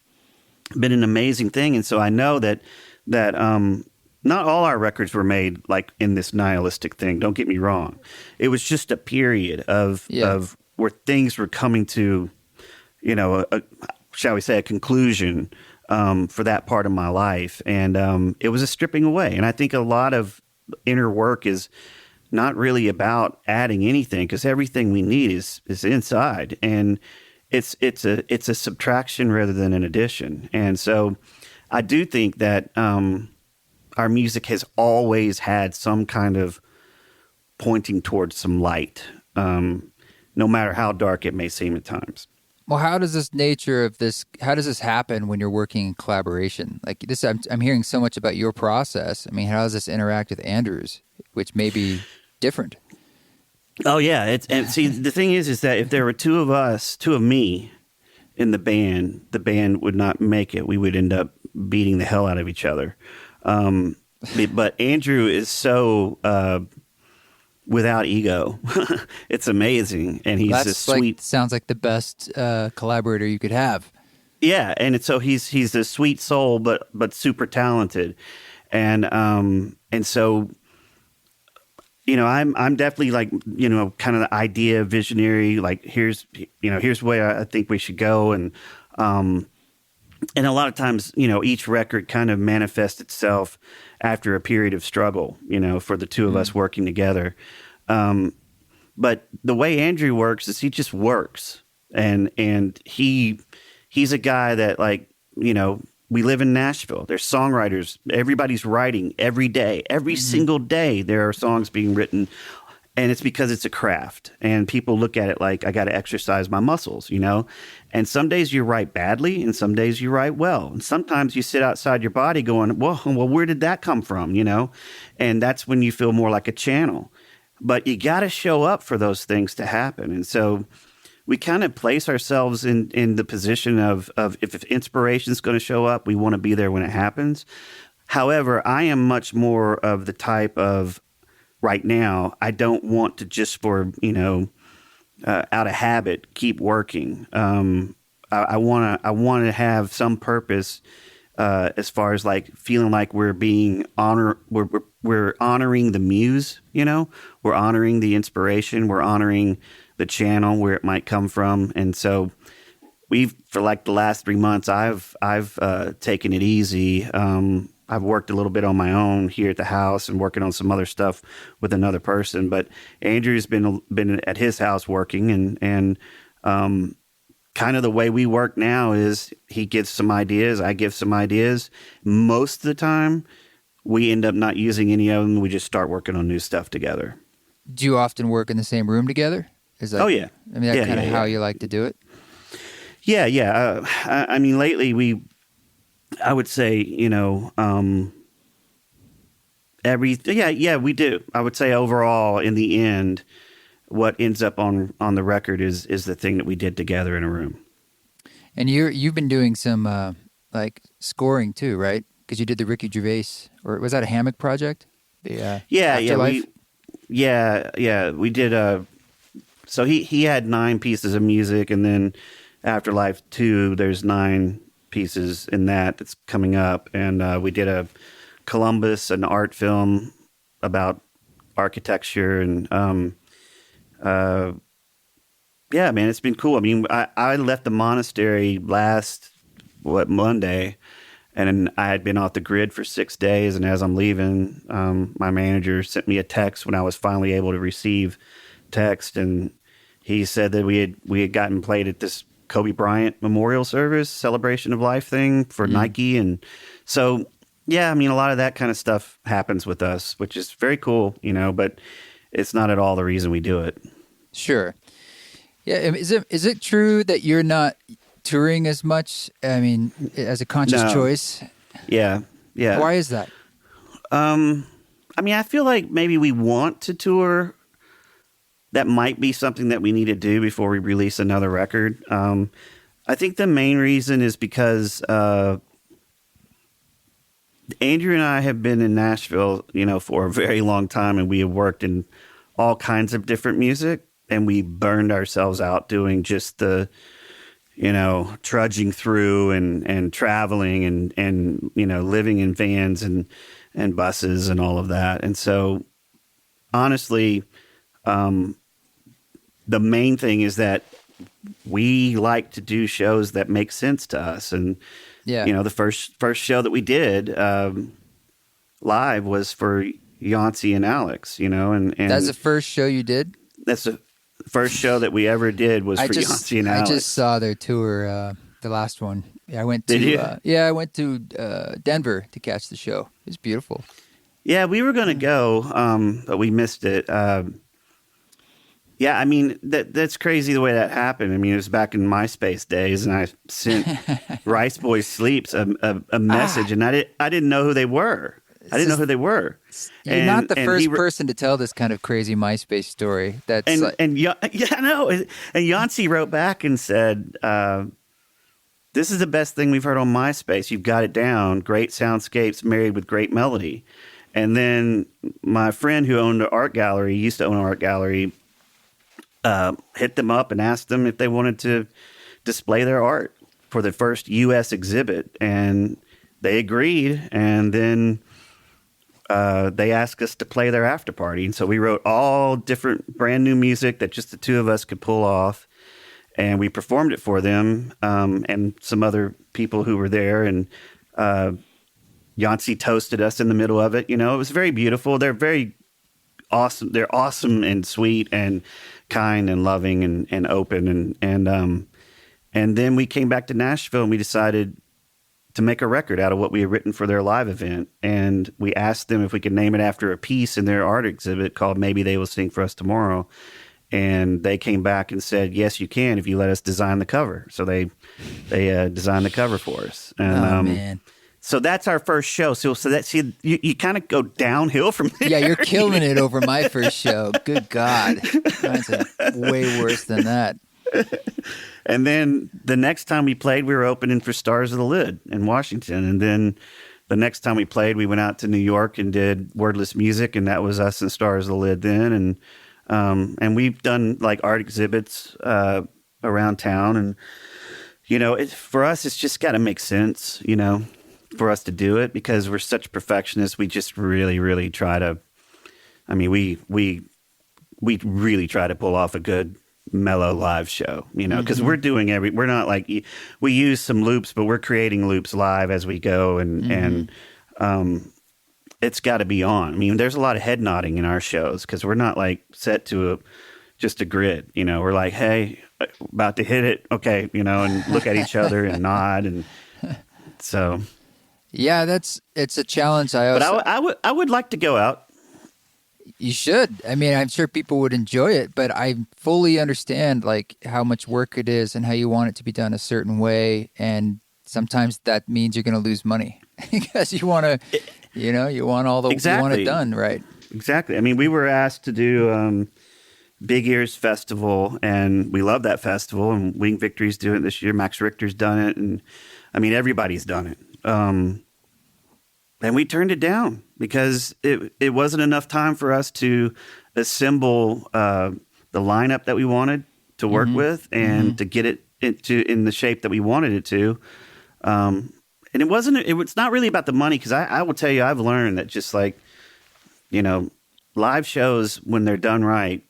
an amazing thing. And so I know that not all our records were made like in this nihilistic thing. Don't get me wrong. It was just a period of where things were coming to, shall we say, a conclusion for that part of my life. And it was a stripping away. And I think a lot of inner work is not really about adding anything, because everything we need is inside. And it's a subtraction rather than an addition. And so I do think that our music has always had some kind of pointing towards some light, no matter how dark it may seem at times.
Well, how does this happen when you're working in collaboration? Like this, I'm hearing so much about your process. I mean, how does this interact with Andrew's, which may be different?
Oh yeah. And see, the thing is that if there were two of me in the band would not make it. We would end up beating the hell out of each other. But Andrew is so without ego. It's amazing. And he's a sweet...
sounds like the best collaborator you could have.
Yeah, and so he's a sweet soul, but super talented. And so, I'm definitely like, kind of the idea visionary, like here's the way I think we should go. And a lot of times, each record kind of manifests itself after a period of struggle, for the two of us working together. But the way Andrew works is he just works. And he's a guy that, like, we live in Nashville. There's songwriters. Everybody's writing every day. Every single day there are songs being written. And it's because it's a craft. And people look at it like, I got to exercise my muscles, And some days you write badly and some days you write well. And sometimes you sit outside your body going, well, where did that come from, And that's when you feel more like a channel. But you got to show up for those things to happen. And so we kind of place ourselves in the position of if inspiration is going to show up, we want to be there when it happens. However, I am much more of the type of, right now, I don't want to just for, out of habit, keep working. I want to have some purpose as far as like feeling like we're being we're honoring the muse, we're honoring the inspiration, we're honoring the channel where it might come from. And so we've for like the last 3 months, I've taken it easy. I've worked a little bit on my own here at the house and working on some other stuff with another person. But Andrew's been at his house working, and kind of the way we work now is he gives some ideas, I give some ideas. Most of the time, we end up not using any of them. We just start working on new stuff together.
Do you often work in the same room together?
Oh yeah.
I mean, that's kind of how you like to do it.
Yeah. I mean, lately I would say, we do. I would say overall, in the end, what ends up on the record is the thing that we did together in a room.
And you've been doing some scoring too, right? Because you did the Ricky Gervais, or was that a Hammock project? Afterlife?
We did. So he had 9 pieces of music, and then Afterlife 2, there's 9 pieces in that's coming up, and we did a Columbus, an art film about architecture, and man, it's been cool. I mean, I left the monastery last Monday, and I had been off the grid for 6 days, and as I'm leaving, my manager sent me a text when I was finally able to receive text, and he said that we had gotten played at this Kobe Bryant memorial service, celebration of life thing for Nike. And so, yeah, I mean, a lot of that kind of stuff happens with us, which is very cool, but it's not at all the reason we do it.
Sure. Yeah. Is it true that you're not touring as much? I mean, as a conscious choice?
Yeah.
Why is that?
I mean, I feel like maybe we want to tour. That might be something that we need to do before we release another record. I think the main reason is because Andrew and I have been in Nashville, for a very long time, and we have worked in all kinds of different music, and we burned ourselves out doing just the, trudging through and traveling and living in vans and buses and all of that. And so, honestly, the main thing is that we like to do shows that make sense to us. And, the first show that we did live was for Yancey and Alex, and
that's the first show you did?
That's the first show that we ever did was for Yancey and Alex.
I just saw their tour, the last one. Yeah, I went to,
Did you?
I went to Denver to catch the show. It was beautiful.
Yeah, we were going to go, but we missed it. Yeah, I mean, that's crazy the way that happened. I mean, it was back in MySpace days, and I sent Rice Boys Sleeps a message, and I didn't know who they were. You're
not the first person to tell this kind of crazy MySpace story. And
Yancey wrote back and said, "This is the best thing we've heard on MySpace. You've got it down. Great soundscapes married with great melody." And then my friend who used to own an art gallery, hit them up and asked them if they wanted to display their art for the first U.S. exhibit, and they agreed. And then they asked us to play their after party, and so we wrote all different brand new music that just the two of us could pull off, and we performed it for them and some other people who were there. And Yancey toasted us in the middle of it. It was very beautiful. They're very awesome. They're awesome and sweet and kind and loving and open. And then we came back to Nashville, and we decided to make a record out of what we had written for their live event. And we asked them if we could name it after a piece in their art exhibit called Maybe They Will Sing for Us Tomorrow. And they came back and said, yes, you can, if you let us design the cover. So they designed the cover for us. And,
man.
So that's our first show. So you kind of go downhill from there.
Yeah, you're killing it over my first show. Good God. Mine's way worse than that.
And then the next time we played, we were opening for Stars of the Lid in Washington. And then the next time we played, we went out to New York and did Wordless Music, and that was us and Stars of the Lid then. And we've done like art exhibits around town. And, for us, it's just got to make sense, for us to do it, because we're such perfectionists. We just really, really try to, we really try to pull off a good mellow live show, because we're doing we're not like, we use some loops, but we're creating loops live as we go. And it's got to be on. I mean, there's a lot of head nodding in our shows because we're not like set to just a grid, we're like, hey, about to hit it. Okay. And look at each other and nod. And so.
Yeah, it's a challenge.
But I would like to go out.
You should. I mean, I'm sure people would enjoy it, but I fully understand like how much work it is and how you want it to be done a certain way. And sometimes that means you're going to lose money because you want to, you want all the, you want it done, right?
Exactly. I mean, we were asked to do Big Ears Festival, and we love that festival. And Wing Victory's doing it this year. Max Richter's done it, and I mean, everybody's done it. And we turned it down because it wasn't enough time for us to assemble the lineup that we wanted to work with and to get it in the shape that we wanted it to. And it's not really about the money, because I will tell you, I've learned that just like, live shows, when they're done right,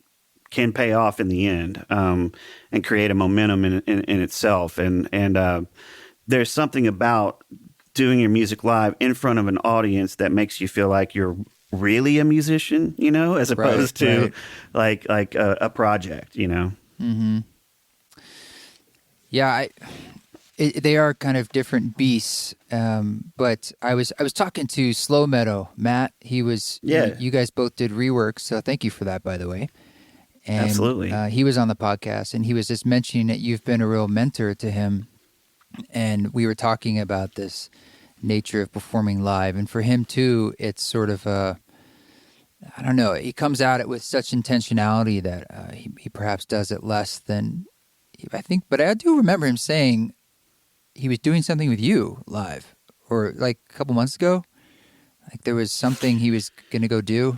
can pay off in the end, and create a momentum in itself. And there's something about doing your music live in front of an audience that makes you feel like you're really a musician, as opposed to like a project,
Mm-hmm. Yeah, they are kind of different beasts. But I was talking to Slow Meadow, Matt. He was, you guys both did reworks, so thank you for that, by the way. And,
absolutely.
He was on the podcast, and he was just mentioning that you've been a real mentor to him. And we were talking about this nature of performing live. And for him, too, it's sort of I don't know, he comes at it with such intentionality that he perhaps does it less than I think. But I do remember him saying he was doing something with you live, or like a couple months ago. Like there was something he was going to go do.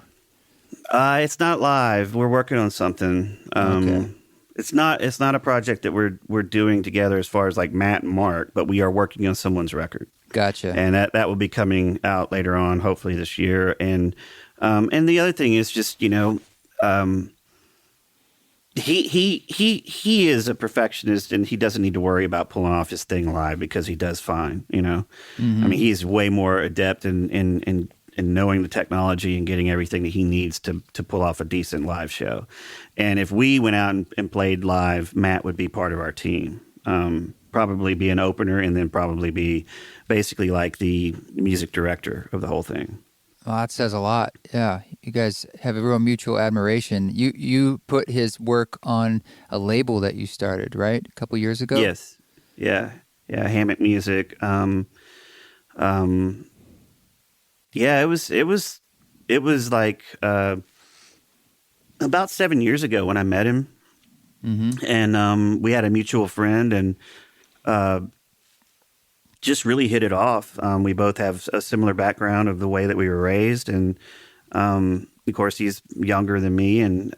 It's not live. We're working on something.
Okay.
It's not a project that we're doing together as far as like Matt and Marc, but we are working on someone's record.
Gotcha.
And that will be coming out later on, hopefully this year. And the other thing is just, he is a perfectionist, and he doesn't need to worry about pulling off his thing live because he does fine,
Mm-hmm.
I mean, he's way more adept in knowing the technology and getting everything that he needs to pull off a decent live show. And if we went out and played live, Matt would be part of our team. Probably be an opener, and then probably be basically like the music director of the whole thing.
Well, that says a lot. Yeah, you guys have a real mutual admiration. You put his work on a label that you started, right, a couple years ago?
Yes. Yeah. Hammock Music. Yeah, it was like about 7 years ago when I met him, and we had a mutual friend, and just really hit it off. We both have a similar background of the way that we were raised, and of course he's younger than me, and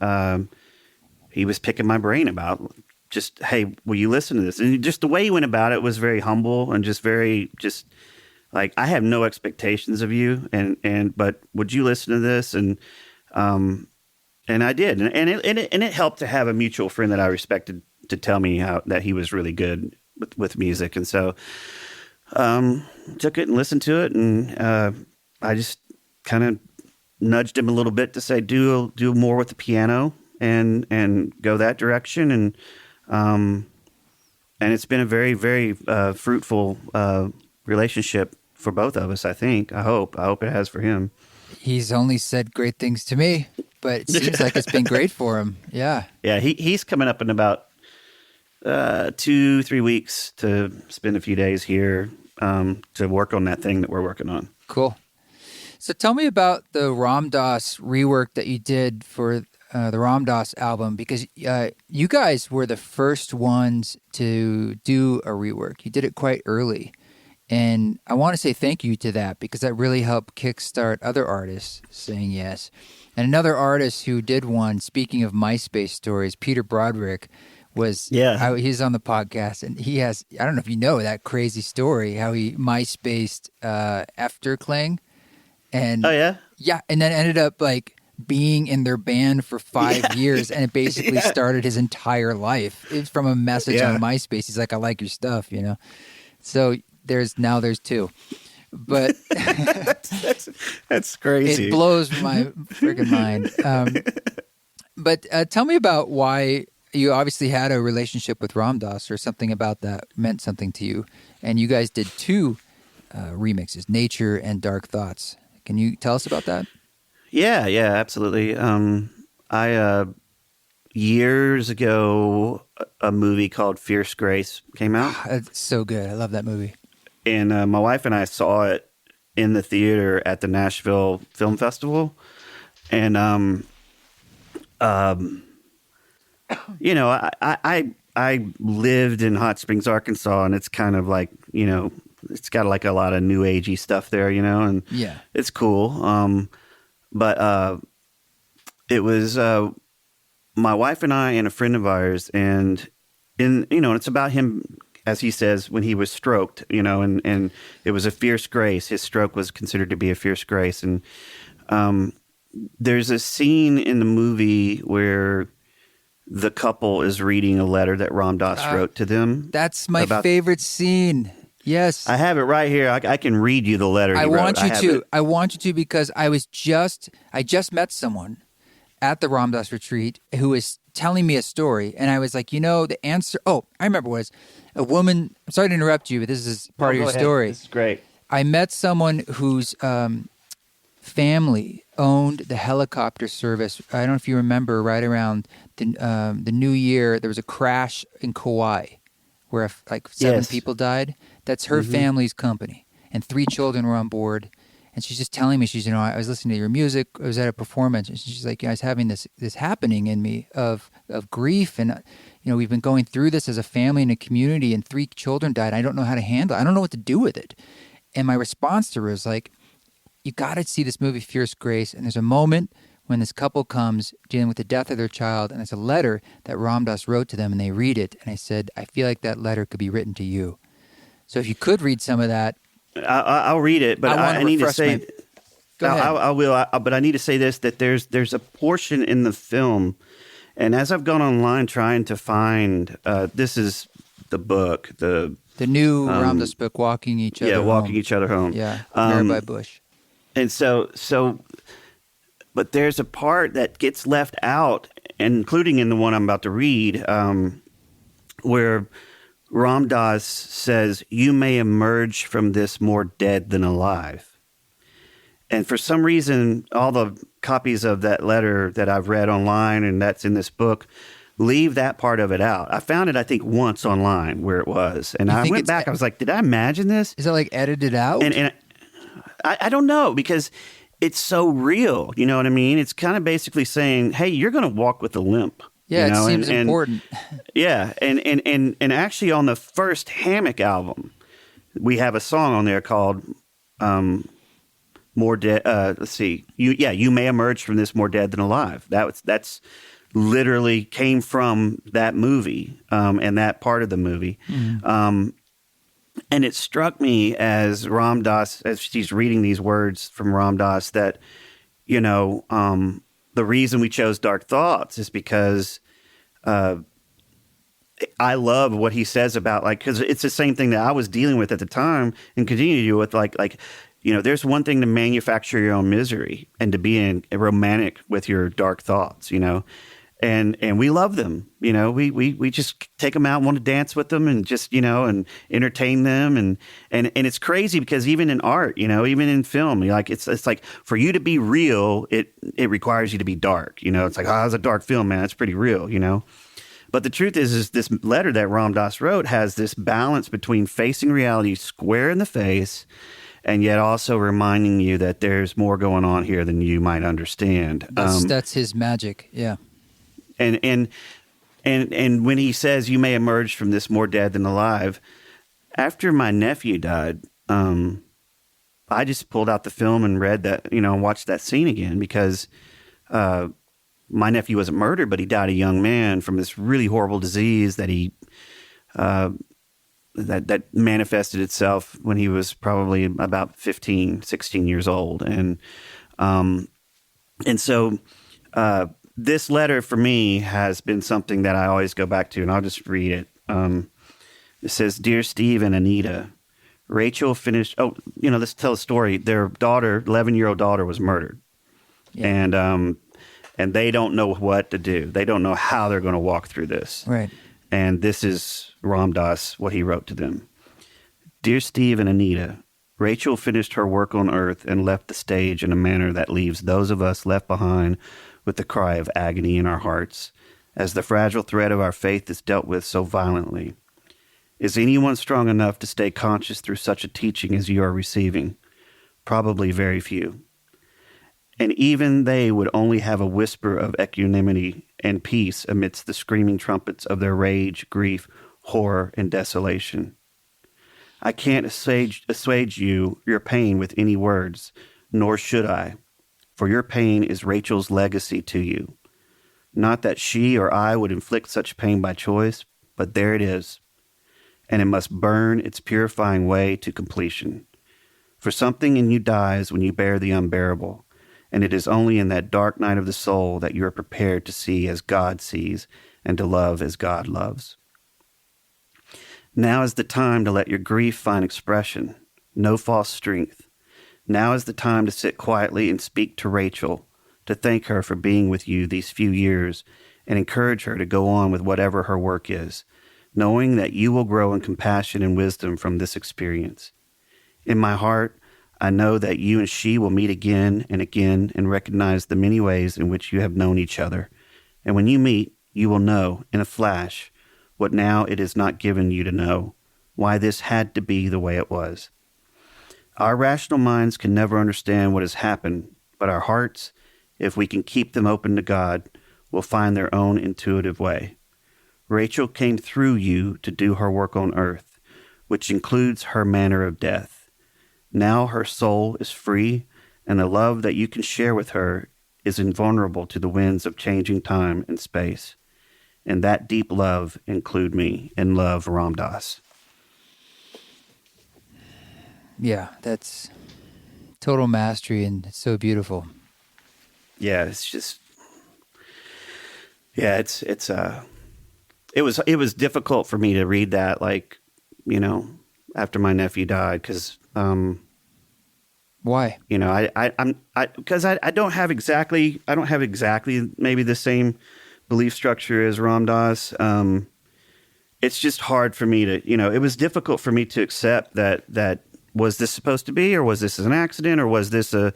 he was picking my brain about just, hey, will you listen to this? And just the way he went about it was very humble and just very like, I have no expectations of you, but would you listen to this? And I did, and it helped to have a mutual friend that I respected to tell me that he was really good with music, and so took it and listened to it, and I just kind of nudged him a little bit to say do more with the piano and go that direction, and it's been a very, very fruitful relationship for both of us, I think. I hope it has for him.
He's only said great things to me, but it seems like it's been great for him. Yeah.
Yeah, he's coming up in about 2-3 weeks to spend a few days here to work on that thing that we're working on.
Cool. So tell me about the Ram Dass rework that you did for the Ram Dass album, because you guys were the first ones to do a rework. You did it quite early. And I want to say thank you to that, because that really helped kickstart other artists saying yes. And another artist who did one, speaking of MySpace stories, Peter Broderick, he's on the podcast, and he has, I don't know if you know that crazy story, how he MySpaced Efterklang. And
oh, yeah?
Yeah, and then ended up like being in their band for 5 years, and it basically started his entire life. It's from a message on MySpace. He's like, "I like your stuff," you know. So there's two, but
that's crazy.
It blows my freaking mind. But tell me about why you obviously had a relationship with Ram Dass, or something about that meant something to you, and you guys did two remixes, Nature and Dark Thoughts. Can you tell us about that?
Yeah, absolutely. I years ago, a movie called Fierce Grace came out.
It's so good. I love that movie.
And my wife and I saw it in the theater at the Nashville Film Festival. And, you know, I lived in Hot Springs, Arkansas, and it's kind of like, you know, it's got like a lot of new agey stuff there, you know, and it's cool. But it was my wife and I and a friend of ours, and it's about him, as he says, when he was stroked, you know, and it was a fierce grace. His stroke was considered to be a fierce grace. And there's a scene in the movie where the couple is reading a letter that Ram Dass wrote to them.
That's my favorite scene. Yes.
I have it right here. I can read you the letter he wrote.
I want you to, because I just met someone at the Ram Dass retreat who was telling me a story, and I was like, the answer. Oh, I remember what it was. A woman. I'm sorry to interrupt you, but this is part of your story.
This is great.
I met someone whose family owned the helicopter service. I don't know if you remember, right around the New Year, there was a crash in Kauai where like 7 people died. That's her family's company, and 3 children were on board. And she's just telling me, I was listening to your music. I was at a performance, and she's like, I was having this happening in me of grief, and we've been going through this as a family and a community, and 3 children died. I don't know how to handle it. I don't know what to do with it. And my response to her was like, you got to see this movie, Fierce Grace. And there's a moment when this couple comes dealing with the death of their child, and it's a letter that Ram Dass wrote to them, and they read it. And I said, I feel like that letter could be written to you. So if you could read some of that.
I'll read it, but I need to say,
Go ahead.
I will, but I need to say this, that there's a portion in the film, and as I've gone online trying to find, this is the book, the
new Ram Dass book, Walking Each Other Home.
Walking Each Other Home.
Yeah, Mirabai Bush.
And so, but there's a part that gets left out, including in the one I'm about to read, where Ram Dass says, "You may emerge from this more dead than alive." And for some reason, all the copies of that letter that I've read online and that's in this book leave that part of it out. I found it, I think, once online where it was. And I went back. I was like, did I imagine this?
Is it like edited out?
And I don't know, because it's so real. You know what I mean? It's kind of basically saying, hey, you're going to walk with a limp.
Yeah, it seems important.
Yeah, and actually on the first Hammock album, we have a song on there called "More Dead." Let's see, you may emerge from this more dead than alive. That's literally came from that movie and that part of the movie. Mm-hmm. And it struck me as Ram Dass, as she's reading these words from Ram Dass, that the reason we chose Dark Thoughts is because I love what he says about, like, because it's the same thing that I was dealing with at the time and continue to deal with. Like there's one thing to manufacture your own misery and to be romantic with your dark thoughts, and we love them. We just take them out and want to dance with them and just, and entertain them. And it's crazy because even in art, even in film, like it's like for you to be real, it requires you to be dark. It's like, oh, it's a dark film, man. It's pretty real, But the truth is this letter that Ram Dass wrote has this balance between facing reality square in the face and yet also reminding you that there's more going on here than you might understand.
That's his magic. Yeah.
And when he says you may emerge from this more dead than alive, after my nephew died, I just pulled out the film and read that, watched that scene again because my nephew wasn't murdered, but he died a young man from this really horrible disease that he that manifested itself when he was probably about 15, 16 years old. And And so this letter for me has been something that I always go back to, and I'll just read it. It says, "Dear Steve and Anita, Rachel finished." Oh, let's tell a story. Their daughter, 11-year-old daughter, was murdered, and they don't know what to do. They don't know how they're going to walk through this.
Right.
And this is Ram Dass, what he wrote to them. "Dear Steve and Anita, Rachel finished her work on earth and left the stage in a manner that leaves those of us left behind with the cry of agony in our hearts, as the fragile thread of our faith is dealt with so violently. Is anyone strong enough to stay conscious through such a teaching as you are receiving? Probably very few. And even they would only have a whisper of equanimity and peace amidst the screaming trumpets of their rage, grief, horror, and desolation. I can't assuage your pain with any words, nor should I, for your pain is Rachel's legacy to you. Not that she or I would inflict such pain by choice, but there it is, and it must burn its purifying way to completion. For something in you dies when you bear the unbearable, and it is only in that dark night of the soul that you are prepared to see as God sees and to love as God loves. Now is the time to let your grief find expression, no false strength. Now is the time to sit quietly and speak to Rachel, to thank her for being with you these few years, and encourage her to go on with whatever her work is, knowing that you will grow in compassion and wisdom from this experience. In my heart, I know that you and she will meet again and recognize the many ways in which you have known each other. And when you meet, you will know, in a flash, what now it is not given you to know, why this had to be the way it was. Our rational minds can never understand what has happened, but our hearts, if we can keep them open to God, will find their own intuitive way. Rachel came through you to do her work on earth, which includes her manner of death. Now her soul is free, and the love that you can share with her is invulnerable to the winds of changing time and space. And that deep love include me, and love, Ram Dass."
Yeah, that's total mastery, and it's so beautiful.
Yeah, it's just, yeah, it was difficult for me to read that, like, after my nephew died, because
why?
Because I don't have exactly maybe the same belief structure as Ram Dass. It's just hard for me to, it was difficult for me to accept that was this supposed to be, or was this an accident, or was this a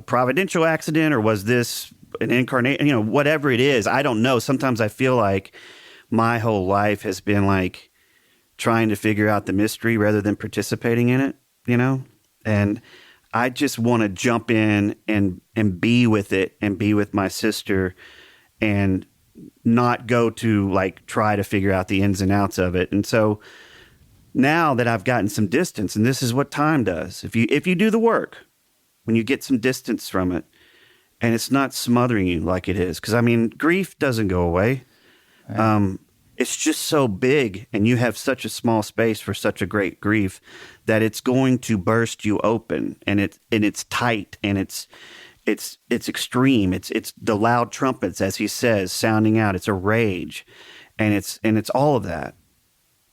providential accident, or was this an incarnation, whatever it is. I don't know. Sometimes I feel like my whole life has been like trying to figure out the mystery rather than participating in it, and I just want to jump in and be with it and be with my sister and not go to like try to figure out the ins and outs of it. And so now that I've gotten some distance, and this is what time does, if you do the work, when you get some distance from it and it's not smothering you like it is, because grief doesn't go away. Right. It's just so big, and you have such a small space for such a great grief that it's going to burst you open, and it's tight, and it's extreme. It's the loud trumpets, as he says, sounding out. It's a rage, and it's all of that.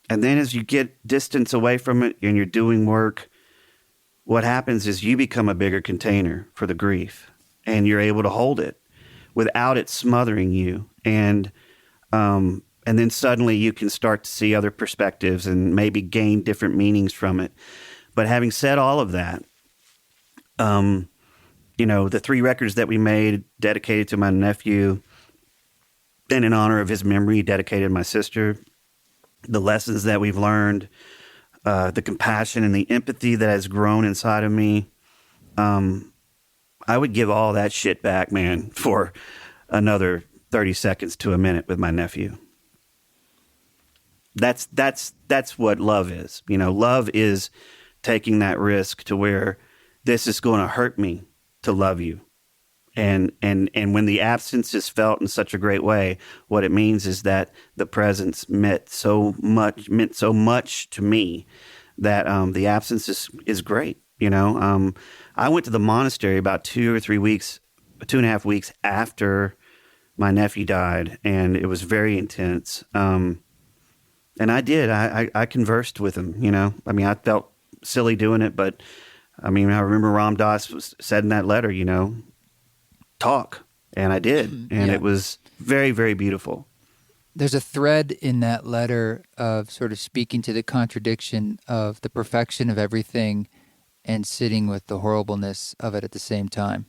And then as you get distance away from it and you're doing work, what happens is you become a bigger container for the grief, and you're able to hold it without it smothering you. And then suddenly you can start to see other perspectives and maybe gain different meanings from it. But having said all of that, the 3 records that we made dedicated to my nephew, and in honor of his memory, dedicated to my sister, the lessons that we've learned, the compassion and the empathy that has grown inside of me, I would give all that shit back, man, for another 30 seconds to a minute with my nephew. That's what love is. Love is taking that risk to where this is going to hurt me to love you. And when the absence is felt in such a great way, what it means is that the presence meant so much to me that the absence is great. I went to the monastery about 2 or 3 weeks 2.5 weeks after my nephew died, and it was very intense. And I did. I conversed with him. I mean, I felt silly doing it, but I mean, I remember Ram Dass said in that letter, talk, and I did, and it was very, very beautiful.
There's a thread in that letter of sort of speaking to the contradiction of the perfection of everything and sitting with the horribleness of it at the same time.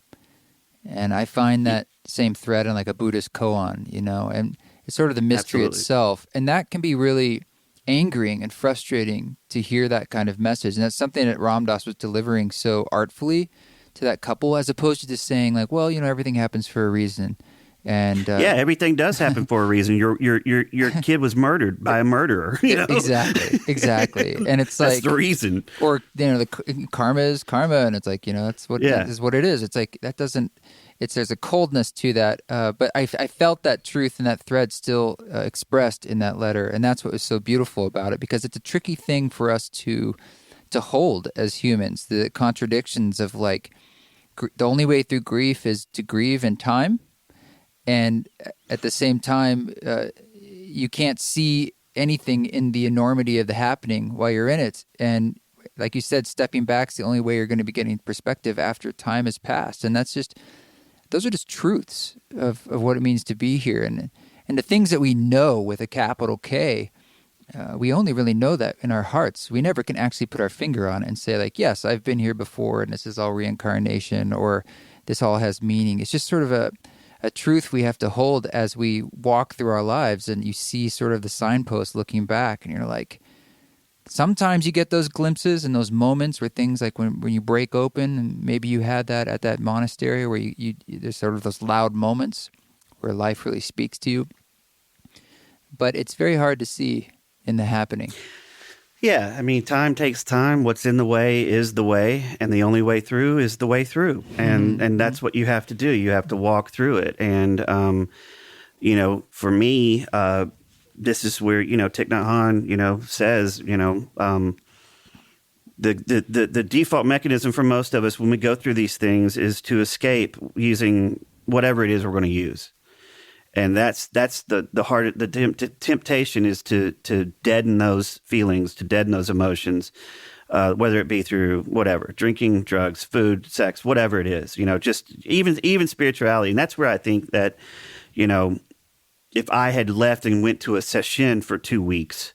And I find that same thread in like a Buddhist koan, and it's sort of the mystery
Absolutely.
itself. And that can be really angering and frustrating to hear that kind of message. And that's something that Ram Dass was delivering so artfully to that couple, as opposed to just saying like, well, everything happens for a reason. And
everything does happen for a reason. Your kid was murdered by a murderer.
Exactly. And it's
that's
like
the reason.
Or the karma is karma, and it's like that's what is what it is. It's like that doesn't. There's a coldness to that, but I felt that truth and that thread still expressed in that letter, and that's what was so beautiful about it, because it's a tricky thing for us to hold as humans. The contradictions of like the only way through grief is to grieve in time. And at the same time, you can't see anything in the enormity of the happening while you're in it. And like you said, stepping back is the only way you're going to be getting perspective after time has passed. And those are just truths of what it means to be here. And the things that we know with a capital K, we only really know that in our hearts. We never can actually put our finger on it and say like, yes, I've been here before and this is all reincarnation, or this all has meaning. It's just sort of a truth we have to hold as we walk through our lives, and you see sort of the signpost looking back, and you're like, sometimes you get those glimpses and those moments where things like when you break open, and maybe you had that at that monastery where you there's sort of those loud moments where life really speaks to you. But it's very hard to see in the happening.
Yeah, I mean, time takes time. What's in the way is the way, and the only way through is the way through. And that's what you have to do. You have to walk through it. And, for me, this is where, Thich Nhat Hanh, says, the default mechanism for most of us when we go through these things is to escape using whatever it is we're going to use. And that's the heart. The temptation is to deaden those feelings, to deaden those emotions, whether it be through whatever, drinking, drugs, food, sex, whatever it is. Just even spirituality. And that's where I think that, if I had left and went to a session for 2 weeks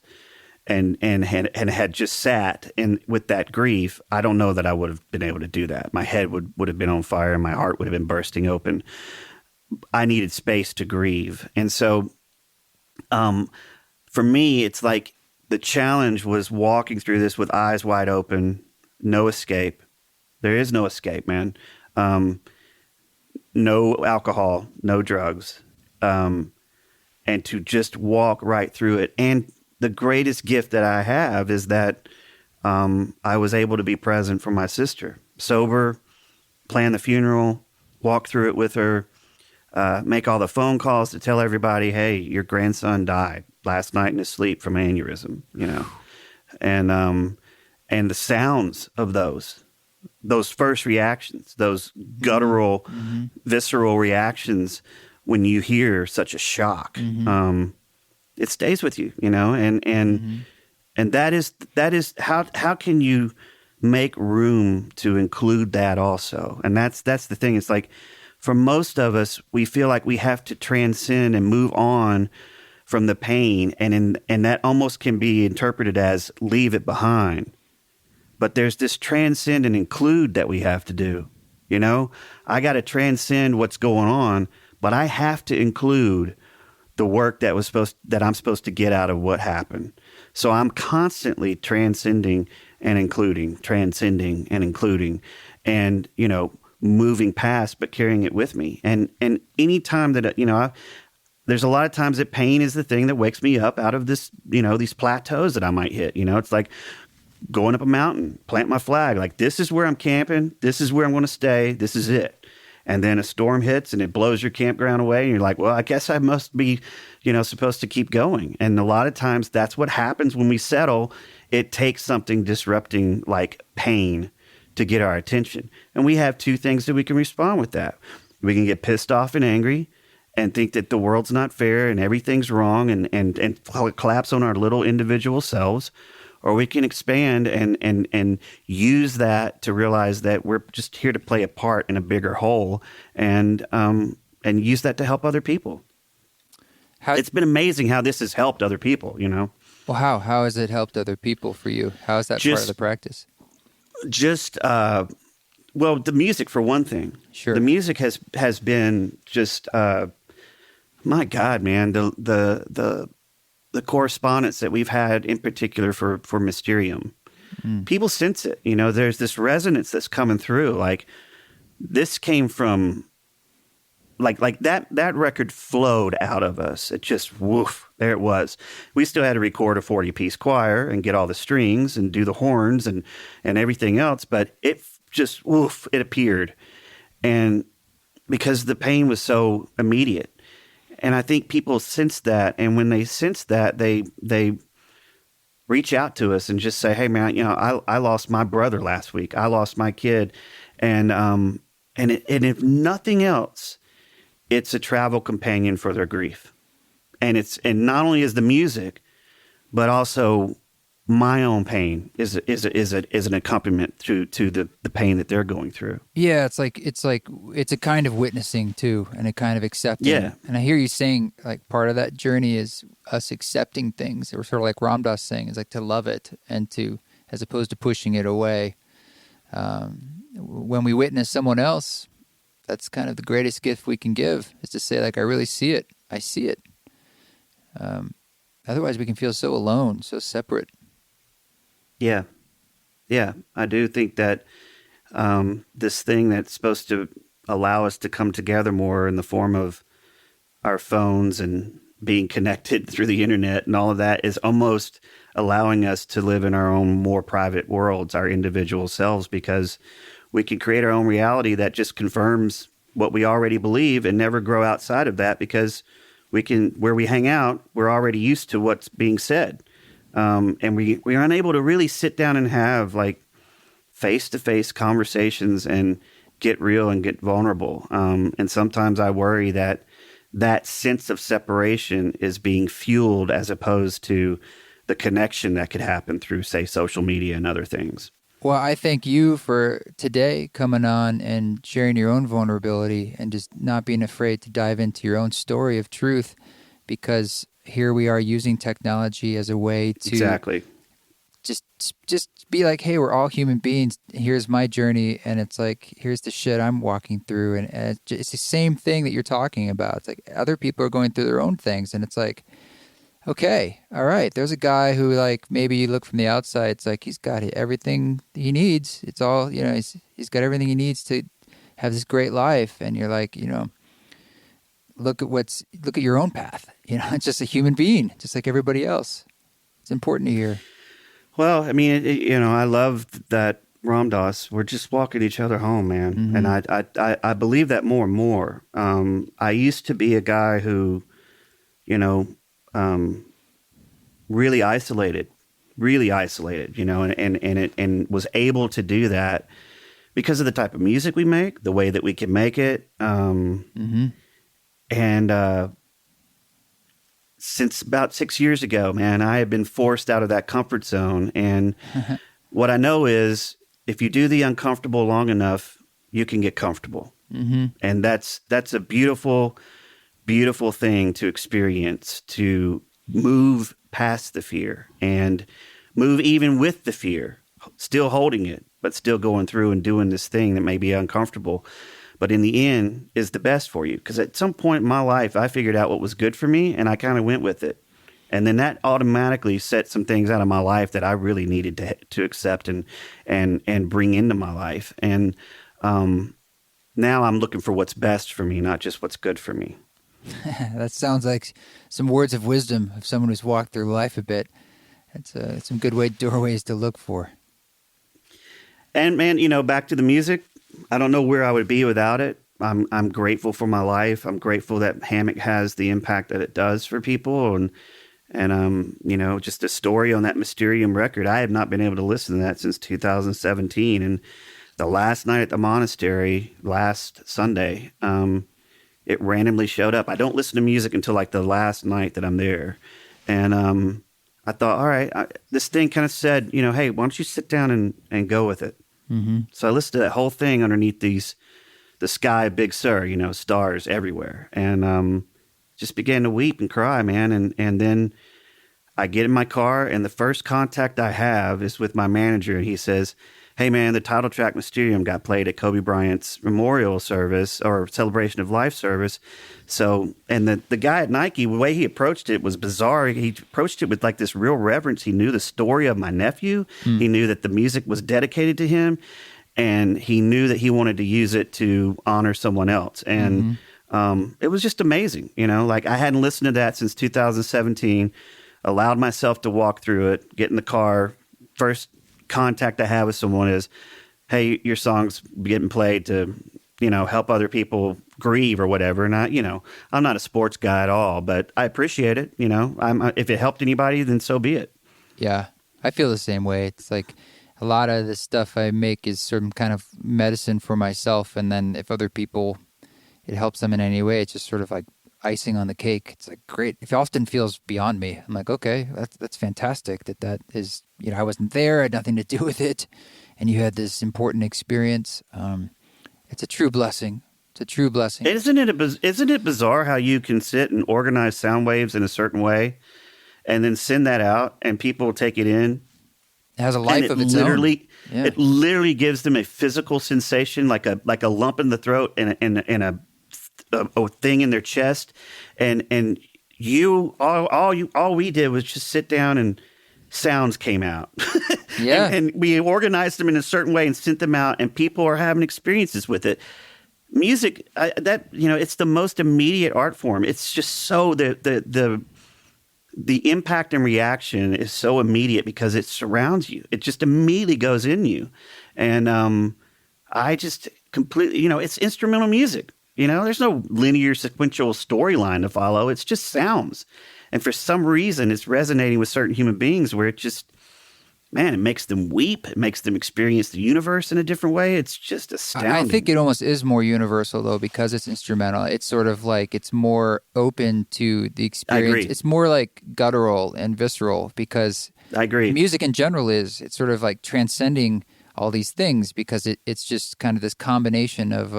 and had just sat with that grief, I don't know that I would have been able to do that. My head would have been on fire and my heart would have been bursting open. I needed space to grieve. And so for me, it's like the challenge was walking through this with eyes wide open, no escape. There is no escape, man. No alcohol, no drugs, and to just walk right through it. And the greatest gift that I have is that I was able to be present for my sister, sober, plan the funeral, walk through it with her, make all the phone calls to tell everybody, hey, your grandson died last night in his sleep from an aneurysm, and the sounds of those first reactions, those guttural, visceral reactions when you hear such a shock, it stays with you, and that is how can you make room to include that also? And that's the thing. It's like, for most of us, we feel like we have to transcend and move on from the pain, and that almost can be interpreted as leave it behind. But there's this transcend and include that we have to do. I got to transcend what's going on, but I have to include the work that I'm supposed to get out of what happened. So I'm constantly transcending and including, and moving past, but carrying it with me. And any time that, there's a lot of times that pain is the thing that wakes me up out of this, these plateaus that I might hit. It's like going up a mountain, plant my flag. Like, this is where I'm camping. This is where I'm going to stay. This is it. And then a storm hits and it blows your campground away. And you're like, well, I guess I must be, supposed to keep going. And a lot of times that's what happens when we settle. It takes something disrupting like pain to get our attention. And we have two things that we can respond with that. We can get pissed off and angry and think that the world's not fair and everything's wrong and collapse on our little individual selves. Or we can expand and use that to realize that we're just here to play a part in a bigger whole and use that to help other people. It's been amazing how this has helped other people, you know.
Well, how has it helped other people for you? How is that part of the practice?
Well, the music for one thing.
Sure.
The music has been just my God, man. The correspondence that we've had in particular for Mysterium. People sense it. You know, there's this resonance that's coming through. Like this came from like that record flowed out of us. It just woof, there it was. We still had to record a 40-piece choir and get all the strings and do the horns and everything else, but it just woof, it appeared. And because the pain was so immediate. And I think people sense that, and when they sense that, they reach out to us and just say, "Hey, man, you know, I lost my brother last week. I lost my kid," and if nothing else, it's a travel companion for their grief, and not only is the music, but also my own pain is an accompaniment to the pain that they're going through.
Yeah, it's a kind of witnessing too, and a kind of accepting.
Yeah.
And I hear you saying like part of that journey is us accepting things, or sort of like Ram Dass saying, is like to love it and to, as opposed to pushing it away. When we witness someone else, that's kind of the greatest gift we can give, is to say like, I really see it. I see it. Otherwise we can feel so alone, so separate.
Yeah. Yeah. I do think that this thing that's supposed to allow us to come together more in the form of our phones and being connected through the internet and all of that is almost allowing us to live in our own more private worlds, our individual selves, because we can create our own reality that just confirms what we already believe and never grow outside of that, because where we hang out, we're already used to what's being said. And we are unable to really sit down and have like face-to-face conversations and get real and get vulnerable. And sometimes I worry that sense of separation is being fueled as opposed to the connection that could happen through, say, social media and other things.
Well, I thank you for today coming on and sharing your own vulnerability and just not being afraid to dive into your own story of truth, because here we are using technology as a way to
exactly
just be like, hey, we're all human beings. Here's my journey, and it's like, here's the shit I'm walking through, and it's the same thing that you're talking about. It's like other people are going through their own things, and it's like, okay, all right, there's a guy who, like, maybe you look from the outside, it's like he's got everything he needs. It's all, you know, he's got everything he needs to have this great life, and you're like, you know, look at your own path. You know, it's just a human being, just like everybody else. It's important to hear.
Well, I mean, you know, I love that Ram Dass. We're just walking each other home, man. Mm-hmm. And I believe that more and more. I used to be a guy who, you know, really isolated, you know, and was able to do that because of the type of music we make, the way that we can make it. And since about 6 years ago, man, I have been forced out of that comfort zone. And what I know is if you do the uncomfortable long enough, you can get comfortable. Mm-hmm. And that's a beautiful, beautiful thing to experience, to move past the fear and move even with the fear, still holding it, but still going through and doing this thing that may be uncomfortable, but in the end is the best for you. Because at some point in my life, I figured out what was good for me, and I kind of went with it. And then that automatically set some things out of my life that I really needed to accept and bring into my life. And now I'm looking for what's best for me, not just what's good for me.
That sounds like some words of wisdom of someone who's walked through life a bit. It's some good doorways to look for.
And man, you know, back to the music, I don't know where I would be without it. I'm grateful for my life. I'm grateful that Hammock has the impact that it does for people. And you know, just a story on that Mysterium record. I have not been able to listen to that since 2017. And the last night at the monastery, last Sunday, it randomly showed up. I don't listen to music until like the last night that I'm there. And I thought, all right, this thing kind of said, hey, why don't you sit down and go with it?
Mm-hmm.
So I listened to that whole thing underneath the sky, Big Sur, stars everywhere. And just began to weep and cry, man. And then I get in my car, and the first contact I have is with my manager. And he says, hey, man, the title track Mysterium got played at Kobe Bryant's memorial service or celebration of life service. So, and the guy at Nike, the way he approached it was bizarre. He approached it with like this real reverence. He knew the story of my nephew. He knew that the music was dedicated to him, and he knew that he wanted to use it to honor someone else. And it was just amazing. Like I hadn't listened to that since 2017, allowed myself to walk through it, get in the car. First contact I have with someone is, hey, your song's getting played to, help other people grieve or whatever. And I'm not a sports guy at all, but I appreciate it. If it helped anybody, then so be it.
Yeah, I feel the same way. It's like a lot of the stuff I make is some kind of medicine for myself. And then if other people, it helps them in any way, it's just sort of like icing on the cake. It's like, great. It often feels beyond me. I'm like, okay, that's fantastic that is, I wasn't there, I had nothing to do with it, and you had this important experience. It's a true blessing. It's a true blessing.
Isn't it bizarre how you can sit and organize sound waves in a certain way and then send that out and people take it in?
It has a life of its own. Yeah.
It literally gives them a physical sensation, like a lump in the throat and a thing in their chest, and all we did was just sit down and sounds came out.
Yeah.
and we organized them in a certain way and sent them out, and people are having experiences with it. Music, it's the most immediate art form. It's just so the impact and reaction is so immediate because it surrounds you. It just immediately goes in you, and I just completely, it's instrumental music. There's no linear sequential storyline to follow. It's just sounds. And for some reason, it's resonating with certain human beings where it just, man, it makes them weep. It makes them experience the universe in a different way. It's just astounding.
I think it almost is more universal, though, because it's instrumental. It's sort of like it's more open to the experience.
I agree.
It's more like guttural and visceral because
I agree.
Music in general it's sort of like transcending all these things because it's just kind of this combination of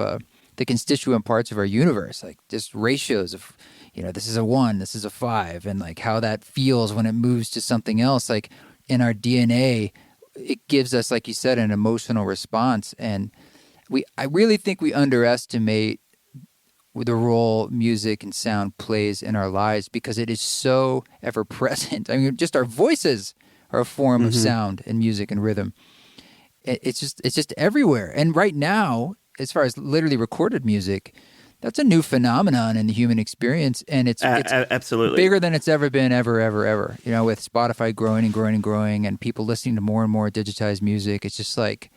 the constituent parts of our universe, like just ratios of, this is a 1, this is a 5, and like how that feels when it moves to something else. Like in our DNA, it gives us, like you said, an emotional response. And I really think we underestimate the role music and sound plays in our lives because it is so ever present. I mean, just our voices are a form of sound and music and rhythm. It's just everywhere. And right now, as far as literally recorded music, that's a new phenomenon in the human experience, and it's
absolutely
bigger than it's ever been, ever. With Spotify growing and growing and growing, and people listening to more and more digitized music, it's just like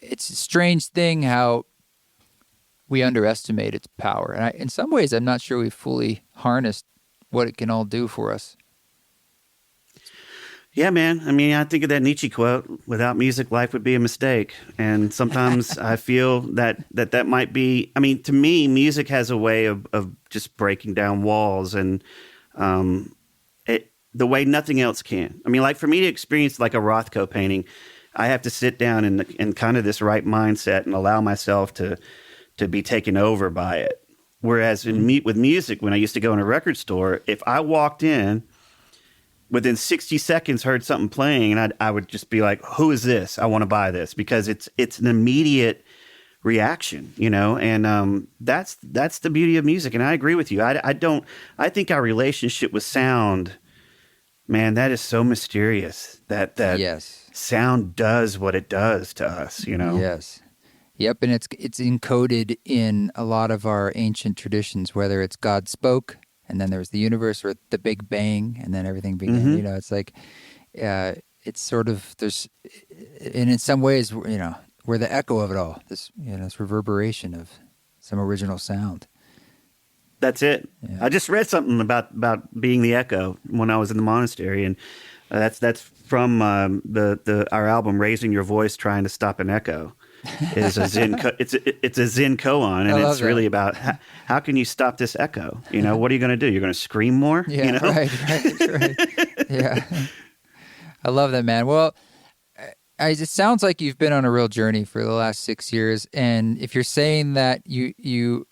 it's a strange thing how we underestimate its power. And in some ways, I'm not sure we've fully harnessed what it can all do for us.
Yeah, man. I mean, I think of that Nietzsche quote, without music, life would be a mistake. And sometimes I feel that might be, I mean, to me, music has a way of just breaking down walls and the way nothing else can. I mean, like for me to experience like a Rothko painting, I have to sit down in kind of this right mindset and allow myself to be taken over by it. Whereas with music, when I used to go in a record store, if I walked in, within 60 seconds heard something playing, and I would just be like, who is this? I want to buy this, because it's an immediate reaction, and that's the beauty of music. And I agree with you. I think our relationship with sound, man, that is so mysterious that
yes.
Sound does what it does to us,
Yes. Yep, and it's encoded in a lot of our ancient traditions, whether it's God spoke, and then there's the universe, or the Big Bang, and then everything began. It's like, it's sort of, and in some ways, we're the echo of it all. This reverberation of some original sound.
That's it. Yeah. I just read something about being the echo when I was in the monastery, and that's from our album "Raising Your Voice, Trying to Stop an Echo." is a Zen. It's a Zen koan, and it's really
that.
about how can you stop this echo? You know, what are you going to do? You're going to scream more?
Yeah,
you know?
right. Yeah, I love that, man. Well, it sounds like you've been on a real journey for the last 6 years, and if you're saying that you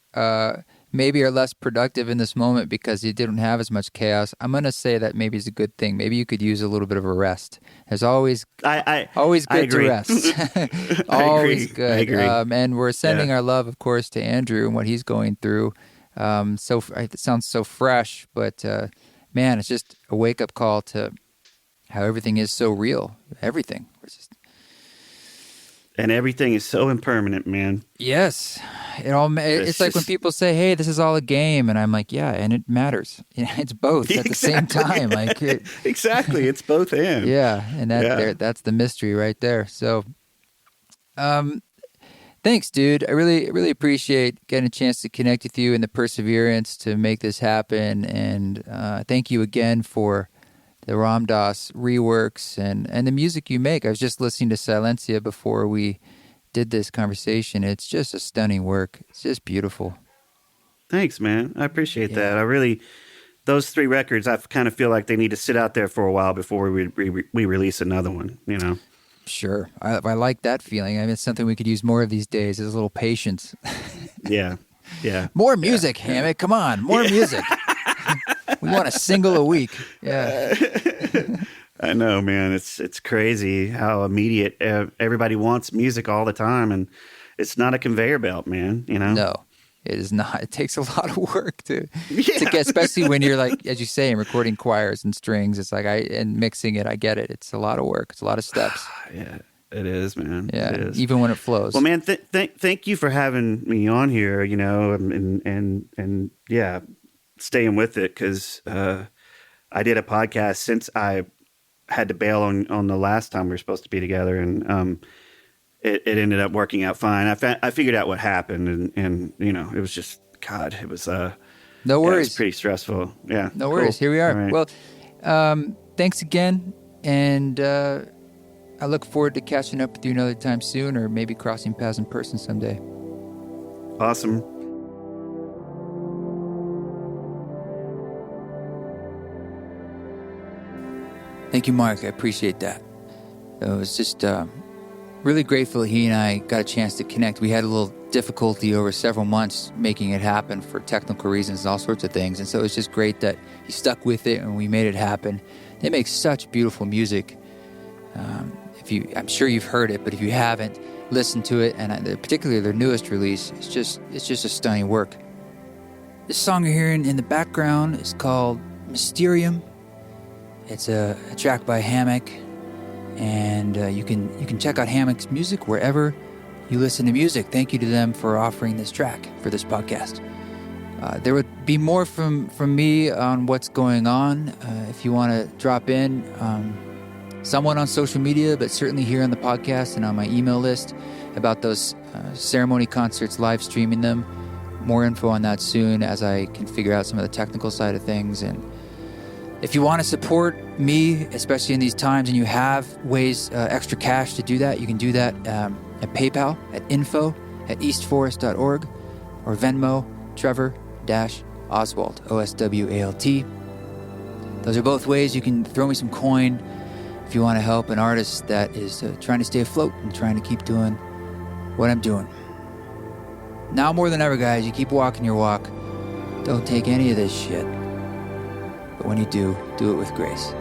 maybe are less productive in this moment because you didn't have as much chaos, I'm going to say that maybe is a good thing. Maybe you could use a little bit of a rest. There's always good to rest. Always good.
I agree.
And we're sending our love, of course, to Andrew and what he's going through. So it sounds so fresh, but man, it's just a wake-up call to how everything is so real. Everything.
And everything is so impermanent, man.
Yes. It's like when people say, hey, this is all a game. And I'm like, yeah, and it matters. It's both at the same time. Like
exactly. It's both and.
Yeah. And that's the mystery right there. So thanks, dude. I really, really appreciate getting a chance to connect with you and the perseverance to make this happen. And thank you again for the Ram Dass reworks and the music you make. I was just listening to Silencia before we did this conversation. It's just a stunning work. It's just beautiful.
Thanks, man. I appreciate that. Those 3 records, I kind of feel like they need to sit out there for a while before we release another one, you know?
Sure. I like that feeling. I mean, it's something we could use more of these days, is a little patience.
Yeah.
More music, Hammock. Come on, more music. We want a single a week. Yeah.
I know, man. It's crazy how immediate everybody wants music all the time, and it's not a conveyor belt, man. You know?
No, it is not. It takes a lot of work to get, especially when you're like, as you say, recording choirs and strings. It's like and mixing it. I get it. It's a lot of work. It's a lot of steps.
Yeah, it is, man.
Yeah,
it is.
Even when it flows.
Well, man, thank you for having me on here. You know, and yeah, staying with it because I did a podcast since I had to bail on the last time we were supposed to be together, and it ended up working out fine. I figured out what happened, and you know, it was just God. It was
no worries.
It was pretty stressful. Yeah,
no worries. Here we are. Right. Well, thanks again, and I look forward to catching up with you another time soon, or maybe crossing paths in person someday.
Awesome.
Thank you, Marc. I appreciate that. It was just really grateful he and I got a chance to connect. We had a little difficulty over several months making it happen for technical reasons and all sorts of things. And so it was just great that he stuck with it and we made it happen. They make such beautiful music. I'm sure you've heard it, but if you haven't, listen to it. And particularly their newest release, it's just a stunning work. This song you're hearing in the background is called Mysterium. It's a track by Hammock, and you can check out Hammock's music wherever you listen to music. Thank you to them for offering this track for this podcast. There would be more from me on what's going on if you want to drop in. Someone on social media, but certainly here on the podcast and on my email list about those ceremony concerts, live streaming them. More info on that soon as I can figure out some of the technical side of things. And if you want to support me, especially in these times, and you have ways, extra cash to do that, you can do that at PayPal at info@eastforest.org or Venmo, Trevor-Oswalt, OSWALT. Those are both ways you can throw me some coin if you want to help an artist that is trying to stay afloat and trying to keep doing what I'm doing. Now more than ever, guys, you keep walking your walk. Don't take any of this shit. But when you do it with grace.